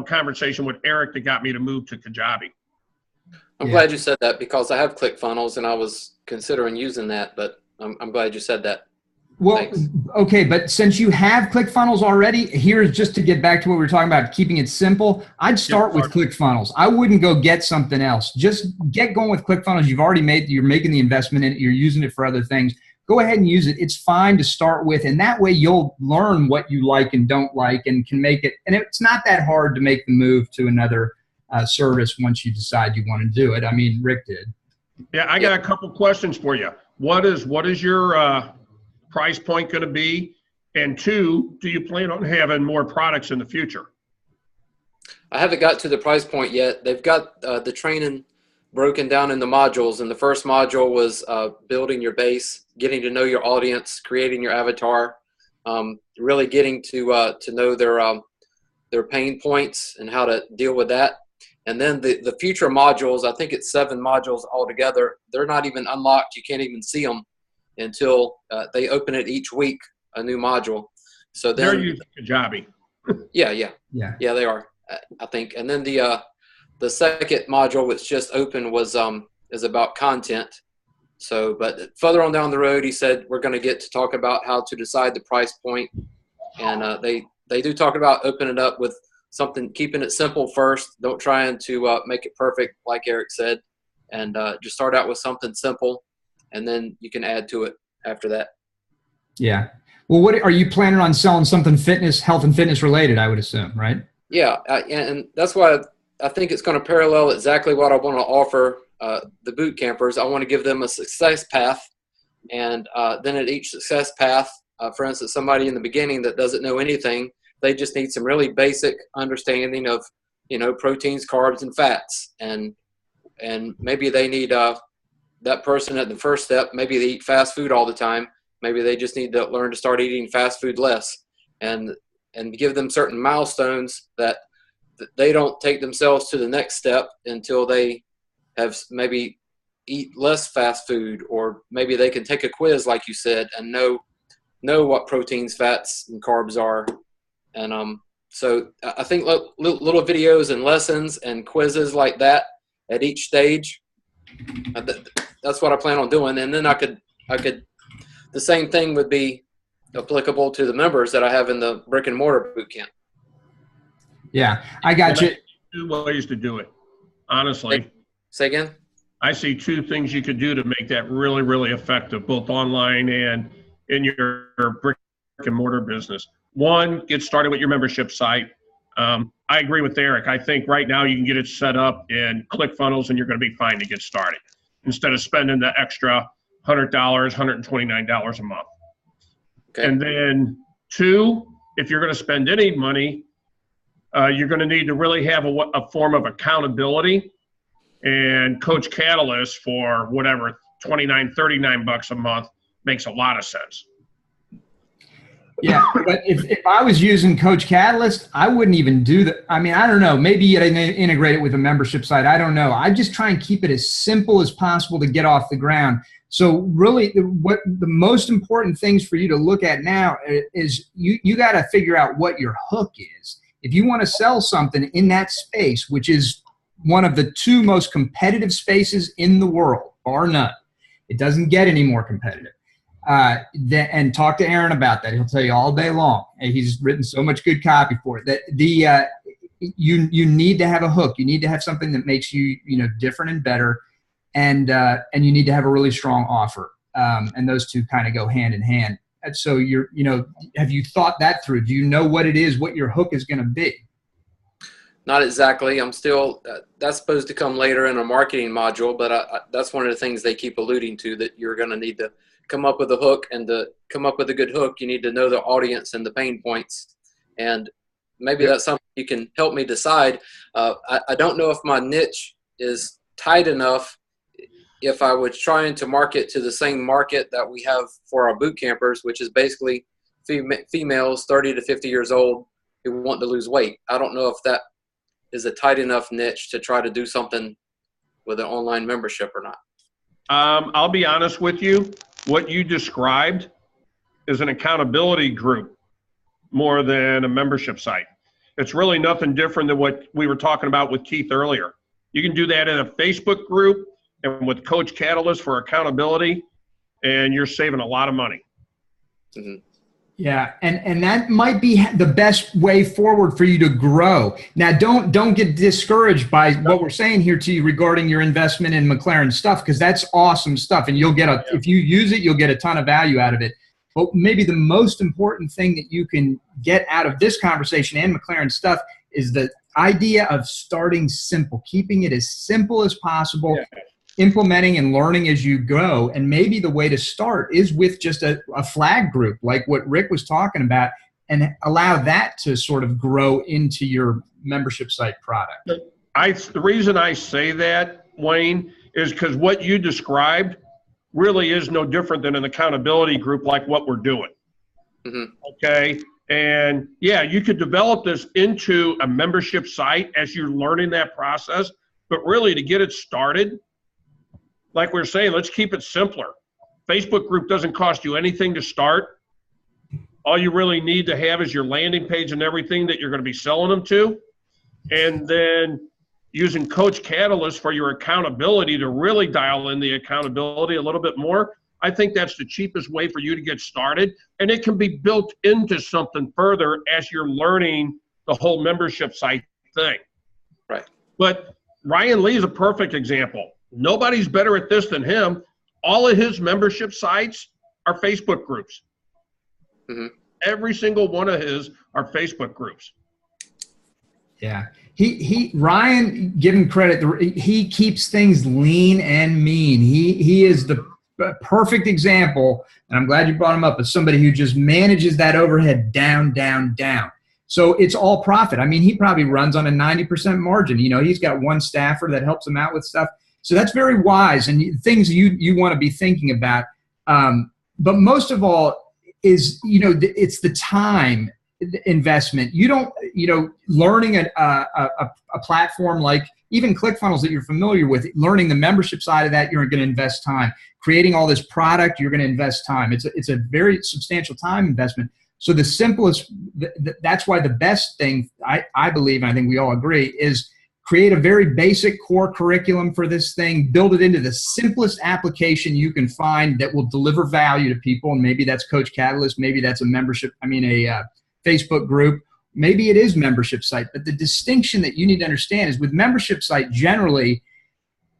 conversation with Eric that got me to move to Kajabi. I'm glad you said that, because I have ClickFunnels and I was considering using that, but I'm glad you said that. Well, Thanks. Okay, but since you have ClickFunnels already, here's just to get back to what we were talking about, keeping it simple. I'd start with ClickFunnels. I wouldn't go get something else. Just get going with ClickFunnels. You're making the investment in it. You're using it for other things. Go ahead and use it. It's fine to start with, and that way you'll learn what you like and don't like, and can make it. And it's not that hard to make the move to another service once you decide you want to do it. I mean, Rick did. Yeah, I got a couple questions for you. What is your price point going to be? And two, do you plan on having more products in the future? I haven't got to the price point yet. They've got the training broken down into modules, and the first module was building your base, getting to know your audience, creating your avatar, really getting to know their pain points and how to deal with that. And then the future modules, I think it's 7 modules altogether. They're not even unlocked. You can't even see them until they open it each week, a new module. So then they're using Kajabi. Yeah, they are, I think. And then the second module, which just opened, was is about content. So, but further on down the road, he said we're going to get to talk about how to decide the price point, and they do talk about opening it up with something, keeping it simple first. Don't trying to make it perfect, like Eric said, and just start out with something simple, and then you can add to it after that. Yeah. Well, what are you planning on selling? Something fitness, health and fitness related, I would assume, right? Yeah, and that's why I think it's going to parallel exactly what I want to offer the boot campers. I want to give them a success path, and then at each success path, for instance, somebody in the beginning that doesn't know anything, they just need some really basic understanding of, proteins, carbs, and fats, and maybe they need that person at the first step. Maybe they eat fast food all the time. Maybe they just need to learn to start eating fast food less, and give them certain milestones that they don't take themselves to the next step until they have maybe eat less fast food, or maybe they can take a quiz, like you said, and know what proteins, fats, and carbs are. And so I think little videos and lessons and quizzes like that at each stage, that's what I plan on doing. And then I could the same thing would be applicable to the members that I have in the brick and mortar boot camp. Yeah, I got you. Two ways to do it, honestly. Say again? I see two things you could do to make that really, really effective, both online and in your brick and mortar business. One, get started with your membership site. I agree with Eric. I think right now you can get it set up in ClickFunnels and you're going to be fine to get started instead of spending the extra $100, $129 a month. Okay. And then two, if you're going to spend any money, you're going to need to really have a form of accountability. And Coach Catalyst for whatever, $29, $39 a month makes a lot of sense. Yeah, but if I was using Coach Catalyst, I wouldn't even do that. I mean, I don't know. Maybe you'd integrate it with a membership site. I don't know. I just try and keep it as simple as possible to get off the ground. So really, what the most important things for you to look at now is you got to figure out what your hook is. If you want to sell something in that space, which is one of the two most competitive spaces in the world, bar none. It doesn't get any more competitive. And talk to Aaron about that. He'll tell you all day long. And he's written so much good copy for it. That you need to have a hook. You need to have something that makes you different and better, and you need to have a really strong offer. And those two kind of go hand in hand. And so have you thought that through? Do you know what it is? What your hook is going to be? Not exactly. I'm still, that's supposed to come later in a marketing module, but that's one of the things they keep alluding to, that you're going to need to come up with a hook, and to come up with a good hook, you need to know the audience and the pain points. And maybe that's something you can help me decide. I don't know if my niche is tight enough. If I was trying to market to the same market that we have for our boot campers, which is basically females 30 to 50 years old who want to lose weight. I don't know if that is a tight enough niche to try to do something with an online membership or not. I'll be honest with you. What you described is an accountability group more than a membership site. It's really nothing different than what we were talking about with Keith earlier. You can do that in a Facebook group and with Coach Catalyst for accountability, and you're saving a lot of money. Mm-hmm. Yeah, and that might be the best way forward for you to grow. Now, don't get discouraged by what we're saying here to you regarding your investment in McLaren stuff, because that's awesome stuff, and you'll get if you use it, you'll get a ton of value out of it. But maybe the most important thing that you can get out of this conversation and McLaren stuff is the idea of starting simple, keeping it as simple as possible. Yeah. Implementing and learning as you go. And maybe the way to start is with just a flag group like what Rick was talking about, and allow that to sort of grow into your membership site product. The reason I say that, Wayne, is because what you described really is no different than an accountability group like what we're doing. Mm-hmm. Okay. And yeah, you could develop this into a membership site as you're learning that process, but really to get it started, like we're saying, let's keep it simpler. Facebook group doesn't cost you anything to start. All you really need to have is your landing page and everything that you're going to be selling them to. And then using Coach Catalyst for your accountability to really dial in the accountability a little bit more. I think that's the cheapest way for you to get started. And it can be built into something further as you're learning the whole membership site thing. Right. But Ryan Lee is a perfect example. Nobody's better at this than him. All of his membership sites are Facebook groups. Mm-hmm. Every single one of his are Facebook groups. Yeah. Ryan, give him credit. He keeps things lean and mean. He is the perfect example, and I'm glad you brought him up, as somebody who just manages that overhead down. So it's all profit. I mean, he probably runs on a 90% margin. He's got one staffer that helps him out with stuff. So that's very wise, and things you want to be thinking about. But most of all is, it's the time investment. You don't, learning a platform like even ClickFunnels that you're familiar with, learning the membership side of that, you're going to invest time. Creating all this product, you're going to invest time. It's a very substantial time investment. So the simplest, that's why the best thing, I believe, and I think we all agree, is create a very basic core curriculum for this thing, build it into the simplest application you can find that will deliver value to people. And maybe that's Coach Catalyst, maybe that's a Facebook group, maybe it is membership site. But the distinction that you need to understand is with membership site, generally,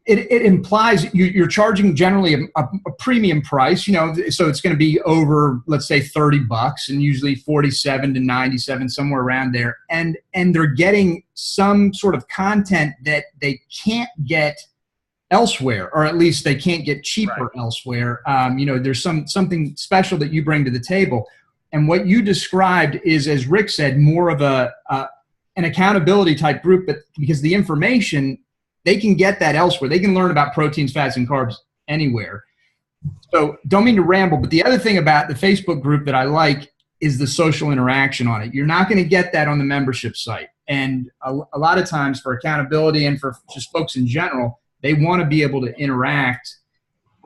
it implies you're charging generally a premium price, so it's going to be over, let's say, $30 and usually 47 to 97, somewhere around there. And they're getting some sort of content that they can't get elsewhere, or at least they can't get cheaper elsewhere. There's something special that you bring to the table. And what you described is, as Rick said, more of an accountability type group, but because the information, they can get that elsewhere. They can learn about proteins, fats, and carbs anywhere. So don't mean to ramble, but the other thing about the Facebook group that I like is the social interaction on it. You're not going to get that on the membership site. And a lot of times for accountability and for just folks in general, they want to be able to interact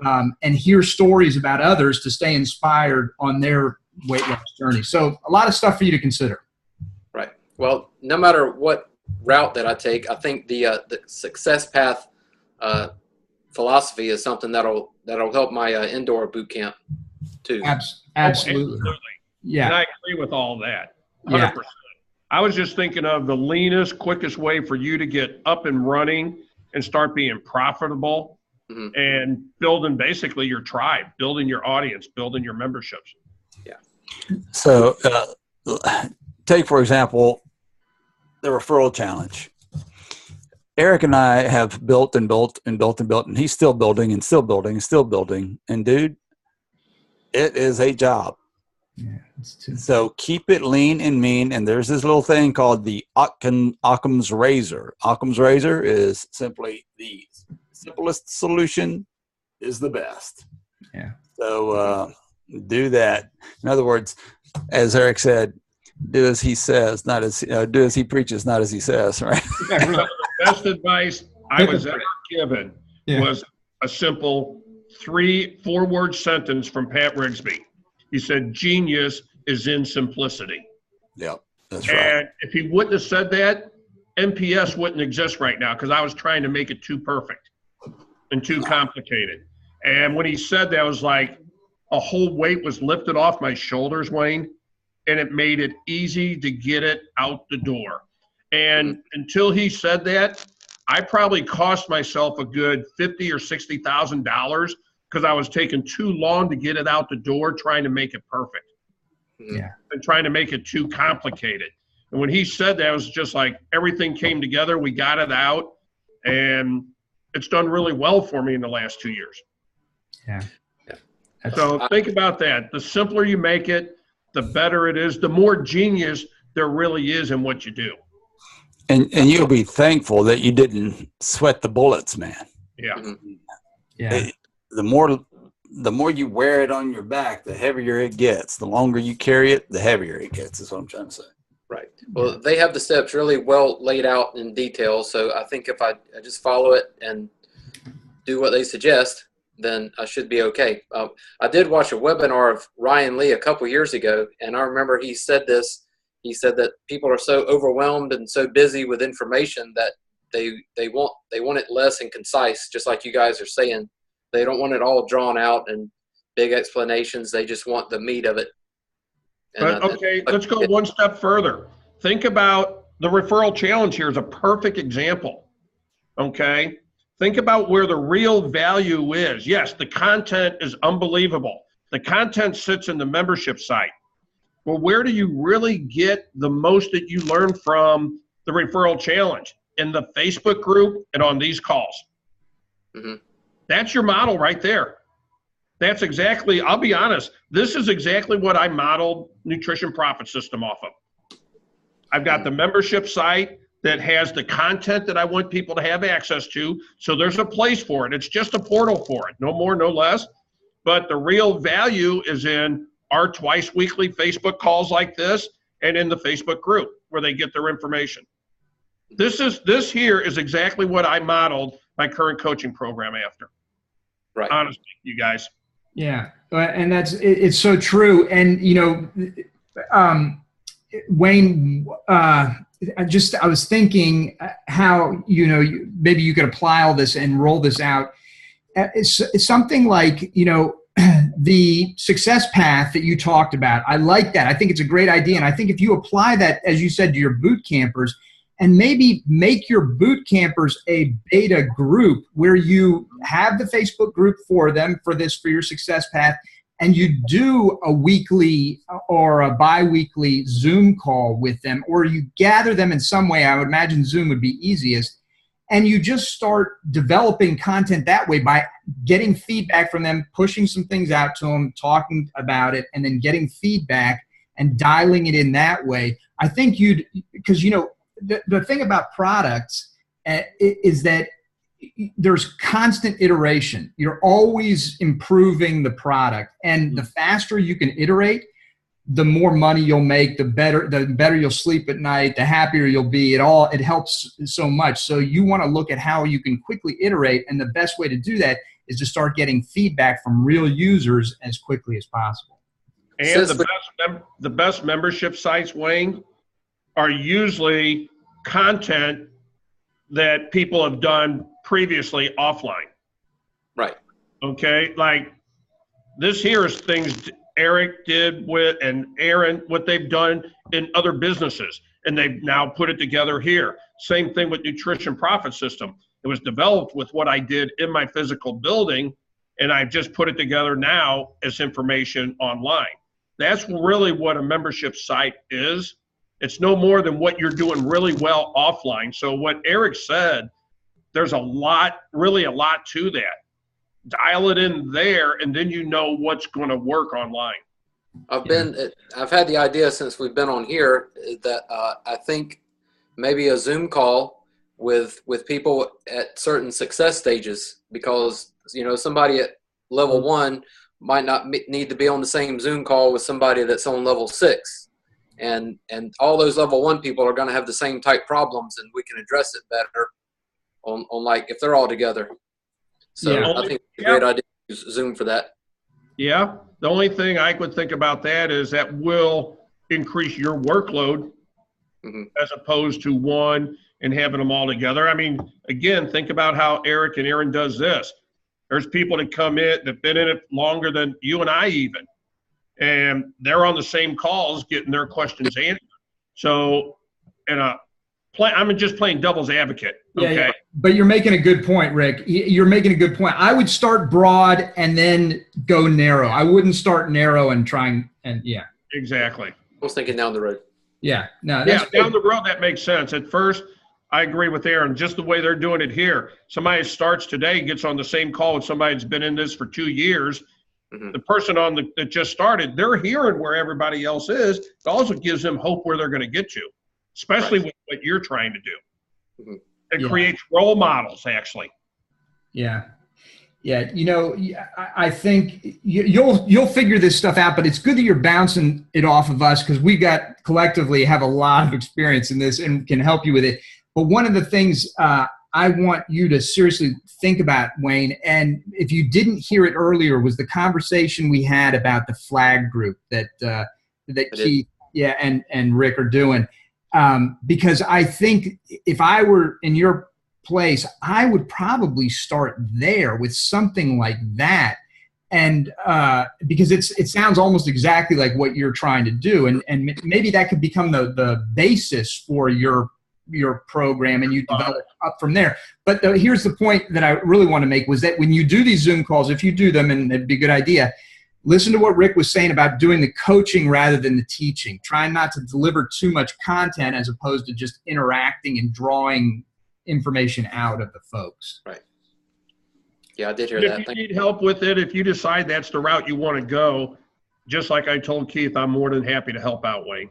and hear stories about others to stay inspired on their weight loss journey. So a lot of stuff for you to consider. Right. Well, no matter what route that I take, I think the success path philosophy is something that'll help my indoor boot camp too. Absolutely. Yeah. And I agree with all that. 100%. Yeah. I was just thinking of the leanest, quickest way for you to get up and running and start being profitable and building basically your tribe, building your audience, building your memberships. Yeah. So take, for example, the referral challenge. Eric and I have built and built and built and built, and he's still building and still building and still building. And dude, it is a job. Yeah, so keep it lean and mean. And there's this little thing called the Occam's razor. Occam's razor is simply the simplest solution is the best. Yeah. So do that. In other words, as Eric said, do as he says, not as do as he preaches, not as he says. Right. The best advice I was ever given was a simple 3-4 word sentence from Pat Rigsby. He said, "Genius is in simplicity." Yep, that's right. And if he wouldn't have said that, NPS wouldn't exist right now, because I was trying to make it too perfect and too complicated. And when he said that, I was like, a whole weight was lifted off my shoulders, Wayne. And it made it easy to get it out the door. And until he said that, I probably cost myself a good $50,000 or $60,000 because I was taking too long to get it out the door, trying to make it perfect. Yeah. And trying to make it too complicated. And when he said that, it was just like everything came together. We got it out, and it's done really well for me in the last 2 years. Yeah. So think about that. The simpler you make it, the better it is, the more genius there really is in what you do. And you'll be thankful that you didn't sweat the bullets, man. Yeah. Yeah. The more you wear it on your back, the heavier it gets. The longer you carry it, the heavier it gets, is what I'm trying to say. Right. Well, they have the steps really well laid out in detail. So I think if I just follow it and do what they suggest, then I should be okay. I did watch a webinar of Ryan Lee a couple years ago, and I remember he said this. He said that people are so overwhelmed and so busy with information that they want it less and concise, just like you guys are saying. They don't want it all drawn out and big explanations. They just want the meat of it. But okay, let's go one step further. Think about the referral challenge here is a perfect example. Okay. Think about where the real value is. Yes, the content is unbelievable. The content sits in the membership site. Well, where do you really get the most that you learn from the referral challenge? In the Facebook group and on these calls. That's your model right there. That's exactly, I'll be honest, this is exactly what I modeled Nutrition Profit System off of. I've got the membership site that has the content that I want people to have access to. So there's a place for it. It's just a portal for it. No more, no less. But the real value is in our twice weekly Facebook calls like this and in the Facebook group where they get their information. This here is exactly what I modeled my current coaching program after. Right. Honestly, you guys. Yeah. And it's so true. And, Wayne, I was thinking how, maybe you could apply all this and roll this out. It's something like, the success path that you talked about. I like that. I think it's a great idea. And I think if you apply that, as you said, to your boot campers, and maybe make your boot campers a beta group where you have the Facebook group for them for your success path, and you do a weekly or a bi-weekly Zoom call with them, or you gather them in some way. I would imagine Zoom would be easiest. And you just start developing content that way by getting feedback from them, pushing some things out to them, talking about it, and then getting feedback and dialing it in that way. I think because the thing about products is that there's constant iteration. You're always improving the product. And the faster you can iterate, the more money you'll make, the better you'll sleep at night, the happier you'll be. It helps so much. So you want to look at how you can quickly iterate, and the best way to do that is to start getting feedback from real users as quickly as possible. And the best membership sites, Wayne, are usually content that people have done previously offline. Right. Okay, like this here is things Eric did and Aaron, what they've done in other businesses, and they've now put it together here. Same thing with Nutrition Profit System. It was developed with what I did in my physical building, and I've just put it together now as information online. That's really what a membership site is. It's no more than what you're doing really well offline. So what Eric said, there's really a lot to that. Dial it in there, and then you know what's going to work online. I've had the idea since we've been on here that I think maybe a Zoom call with people at certain success stages, because somebody at level 1 might not need to be on the same Zoom call with somebody that's on level 6, and all those level 1 people are going to have the same type problems, and we can address it better on like if they're all together. So I think it's a great idea to use Zoom for that. Yeah. The only thing I would think about that is that will increase your workload as opposed to one and having them all together. I mean, again, think about how Eric and Aaron does this. There's people that come in that've been in it longer than you and I even, and they're on the same calls getting their questions answered. So, I'm just playing devil's advocate. Okay. Yeah, but you're making a good point, Rick. You're making a good point. I would start broad and then go narrow. I wouldn't start narrow and Exactly. I was thinking down the road. Yeah. No. Down the road, that makes sense. At first, I agree with Aaron, just the way they're doing it here. Somebody starts today, gets on the same call with somebody that's been in this for 2 years. The person that just started, they're hearing where everybody else is. It also gives them hope where they're going to get to, especially with what you're trying to do. It creates role models, actually. Yeah. Yeah. I think you'll figure this stuff out, but it's good that you're bouncing it off of us, because we collectively have a lot of experience in this and can help you with it. But one of the things I want you to seriously think about, Wayne, and if you didn't hear it earlier, was the conversation we had about the flag group that Keith and Rick are doing. Because I think if I were in your place, I would probably start there with something like that. And because it sounds almost exactly like what you're trying to do. And maybe that could become the basis for your program, and you develop up from there. But here's the point that I really want to make, was that when you do these Zoom calls, if you do them, and it'd be a good idea, listen to what Rick was saying about doing the coaching rather than the teaching. Trying not to deliver too much content as opposed to just interacting and drawing information out of the folks. Right. Yeah, I did hear that. If you need help with it, if you decide that's the route you want to go, just like I told Keith, I'm more than happy to help out, Wayne.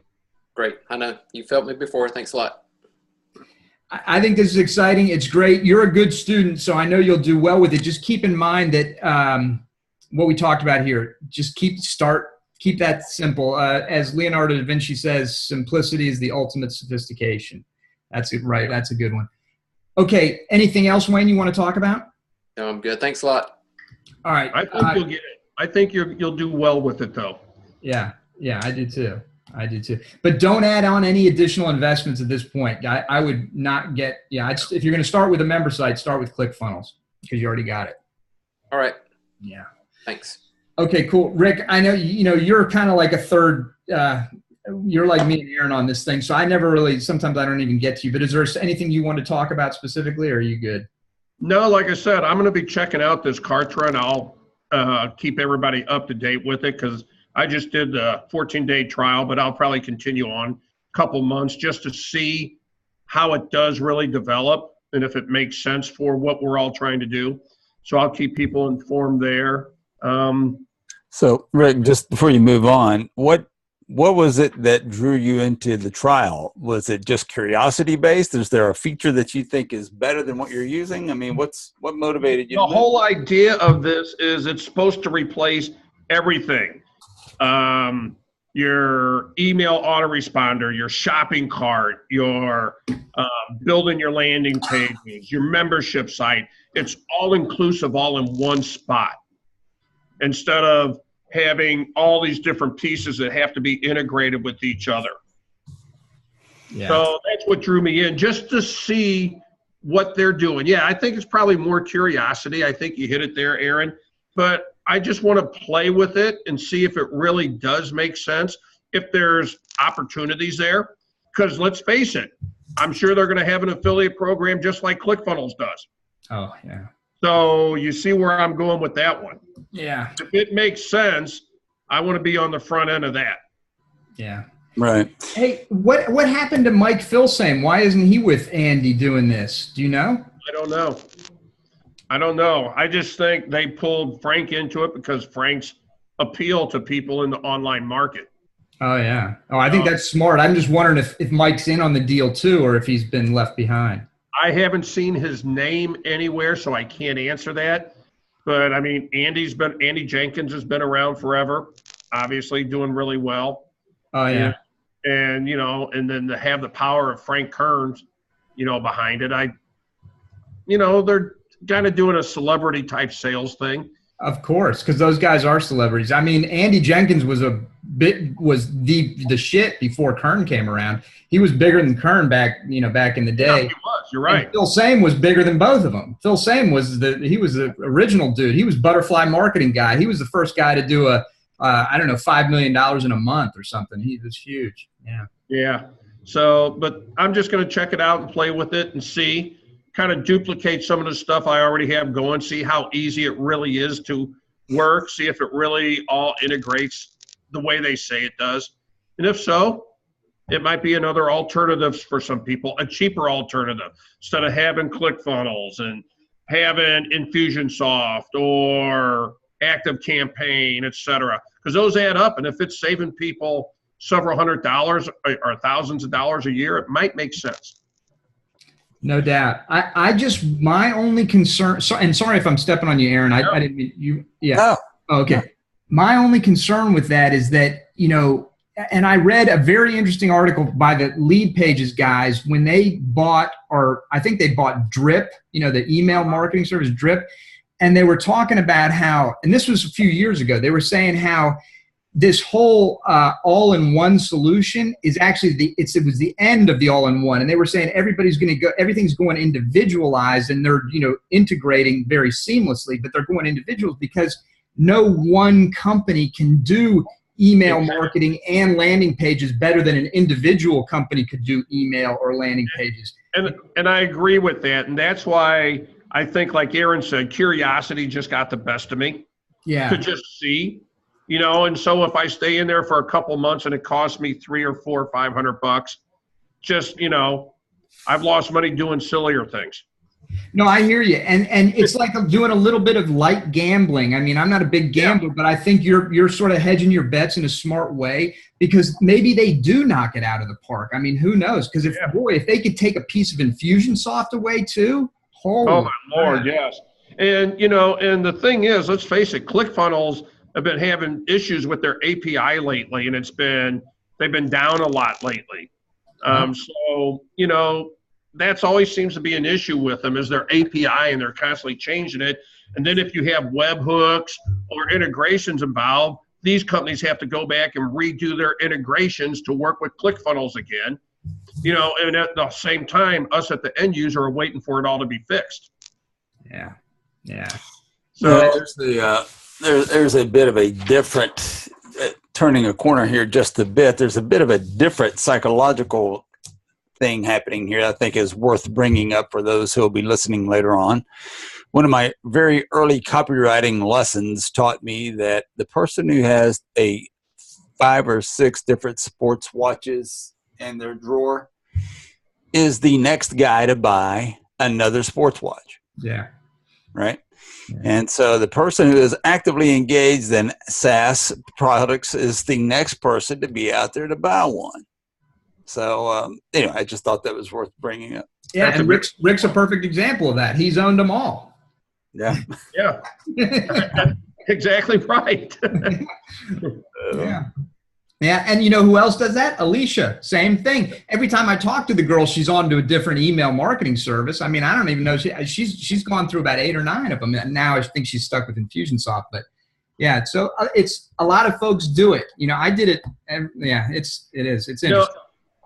Great. I know. You've helped me before. Thanks a lot. I think this is exciting. It's great. You're a good student, so I know you'll do well with it. Just keep in mind that what we talked about here, just keep that simple. As Leonardo da Vinci says, simplicity is the ultimate sophistication. That's it, right? That's a good one. Okay. Anything else, Wayne, you want to talk about? No, I'm good. Thanks a lot. All right. I think you'll get it. I think you'll do well with it, though. Yeah, I do too. I do too. But don't add on any additional investments at this point. I would not get, if you're going to start with a member site, start with ClickFunnels because you already got it. All right. Yeah. Thanks. Okay, cool. Rick, I know, you're kind of like a third, you're like me and Aaron on this thing. So I never really, sometimes I don't even get to you, but is there anything you want to talk about specifically, or are you good? No, like I said, I'm going to be checking out this Kartra, and I'll keep everybody up to date with it because I just did the 14-day trial, but I'll probably continue on a couple months just to see how it does really develop and if it makes sense for what we're all trying to do. So I'll keep people informed there. So, Rick, just before you move on, what was it that drew you into the trial? Was it just curiosity based? Is there a feature that you think is better than what you're using? I mean, what motivated you? The whole idea of this is it's supposed to replace everything. Your email autoresponder, your shopping cart, your building your landing pages, your membership site. It's all inclusive, all in one spot. Instead of having all these different pieces that have to be integrated with each other. Yeah. So that's what drew me in, just to see what they're doing. Yeah, I think it's probably more curiosity. I think you hit it there, Aaron. But I just want to play with it and see if it really does make sense, if there's opportunities there. Because let's face it, I'm sure they're going to have an affiliate program just like ClickFunnels does. Oh, yeah. So you see where I'm going with that one. Yeah. If it makes sense, I want to be on the front end of that. Yeah. Right. Hey, what happened to Mike Filsame? Why isn't he with Andy doing this? Do you know? I don't know. I just think they pulled Frank into it because Frank's appeal to people in the online market. Oh, yeah. Oh, I think that's smart. I'm just wondering if Mike's in on the deal too, or if he's been left behind. I haven't seen his name anywhere, so I can't answer that. But I mean, Andy Jenkins has been around forever, obviously doing really well. Oh yeah. And and then to have the power of Frank Kearns, behind it, they're kind of doing a celebrity type sales thing. Of course, because those guys are celebrities. I mean, Andy Jenkins was the shit before Kern came around. He was bigger than Kern back in the day. Yeah, he was. You're right. And Phil Same was bigger than both of them. Phil Same was the original dude. He was butterfly marketing guy. He was the first guy to do $5 million in a month or something. He was huge. Yeah. Yeah. So, but I'm just going to check it out and play with it and see. Kind of duplicate some of the stuff I already have going, see how easy it really is to work, see if it really all integrates the way they say it does. And if so, it might be another alternative for some people, a cheaper alternative, instead of having ClickFunnels and having Infusionsoft or ActiveCampaign, et cetera, because those add up. And if it's saving people several $100s or thousands of dollars a year, it might make sense. No doubt. My only concern, and sorry if I'm stepping on you, Aaron. I didn't mean you. Yeah. No. Oh, okay. No. My only concern with that is that, and I read a very interesting article by the Lead Pages guys when they bought, or I think they bought Drip, the email marketing service Drip. And they were talking about how, and this was a few years ago, they were saying how this whole all-in-one solution is actually it was the end of the all-in-one, and they were saying everything's going individualized, and they're integrating very seamlessly, but they're going individuals because no one company can do email marketing and landing pages better than an individual company could do email or landing pages. And I agree with that, and that's why I think, like Aaron said, curiosity just got the best of me. Yeah. To just see. And so if I stay in there for a couple months and it costs me $300 or $400 or $500, just, I've lost money doing sillier things. No, I hear you. And it's like I'm doing a little bit of light gambling. I mean, I'm not a big gambler, but I think you're sort of hedging your bets in a smart way because maybe they do knock it out of the park. I mean, who knows? Because if they could take a piece of Infusionsoft away too, oh my Lord, yes. And, and the thing is, let's face it, ClickFunnels have been having issues with their API lately, and they've been down a lot lately. So, that's always seems to be an issue with them is their API, and they're constantly changing it. And then if you have webhooks or integrations involved, these companies have to go back and redo their integrations to work with ClickFunnels again. You know, and at the same time, us at the end user are waiting for it all to be fixed. Yeah. Yeah. So there's a bit of a different, turning a corner here just a bit, there's a bit of a different psychological thing happening here I think is worth bringing up for those who will be listening later on. One of my very early copywriting lessons taught me that the person who has 5 or 6 different sports watches in their drawer is the next guy to buy another sports watch. Yeah. Right. Yeah. And so the person who is actively engaged in SaaS products is the next person to be out there to buy one. So anyway, I just thought that was worth bringing up. Yeah, and Rick's a perfect example of that. He's owned them all. Yeah. Yeah. Exactly right. Yeah. Yeah, and you know who else does that? Alicia, same thing. Every time I talk to the girl, she's on to a different email marketing service. I mean, I don't even know. She's gone through about 8 or 9 of them. And now I think she's stuck with Infusionsoft. But yeah, so it's a lot of folks do it. You know, I did it. And yeah, it is. It's interesting. You know,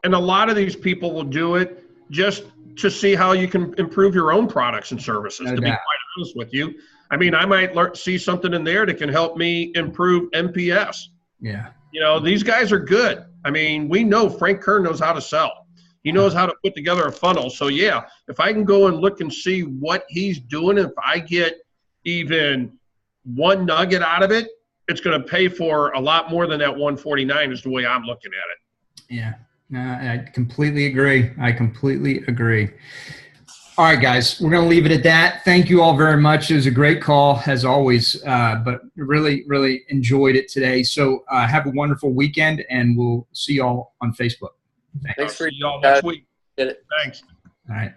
and a lot of these people will do it just to see how you can improve your own products and services, to be quite honest with you. I mean, I might see something in there that can help me improve NPS. Yeah. You know, these guys are good. I mean, we know Frank Kern knows how to sell. He knows how to put together a funnel. So, yeah, if I can go and look and see what he's doing, if I get even one nugget out of it, it's going to pay for a lot more than that 149 is the way I'm looking at it. Yeah, I completely agree. All right, guys, we're going to leave it at that. Thank you all very much. It was a great call, as always, but really, really enjoyed it today. So have a wonderful weekend, and we'll see you all on Facebook. Thanks for y'all next week. Get it. Thanks. All right.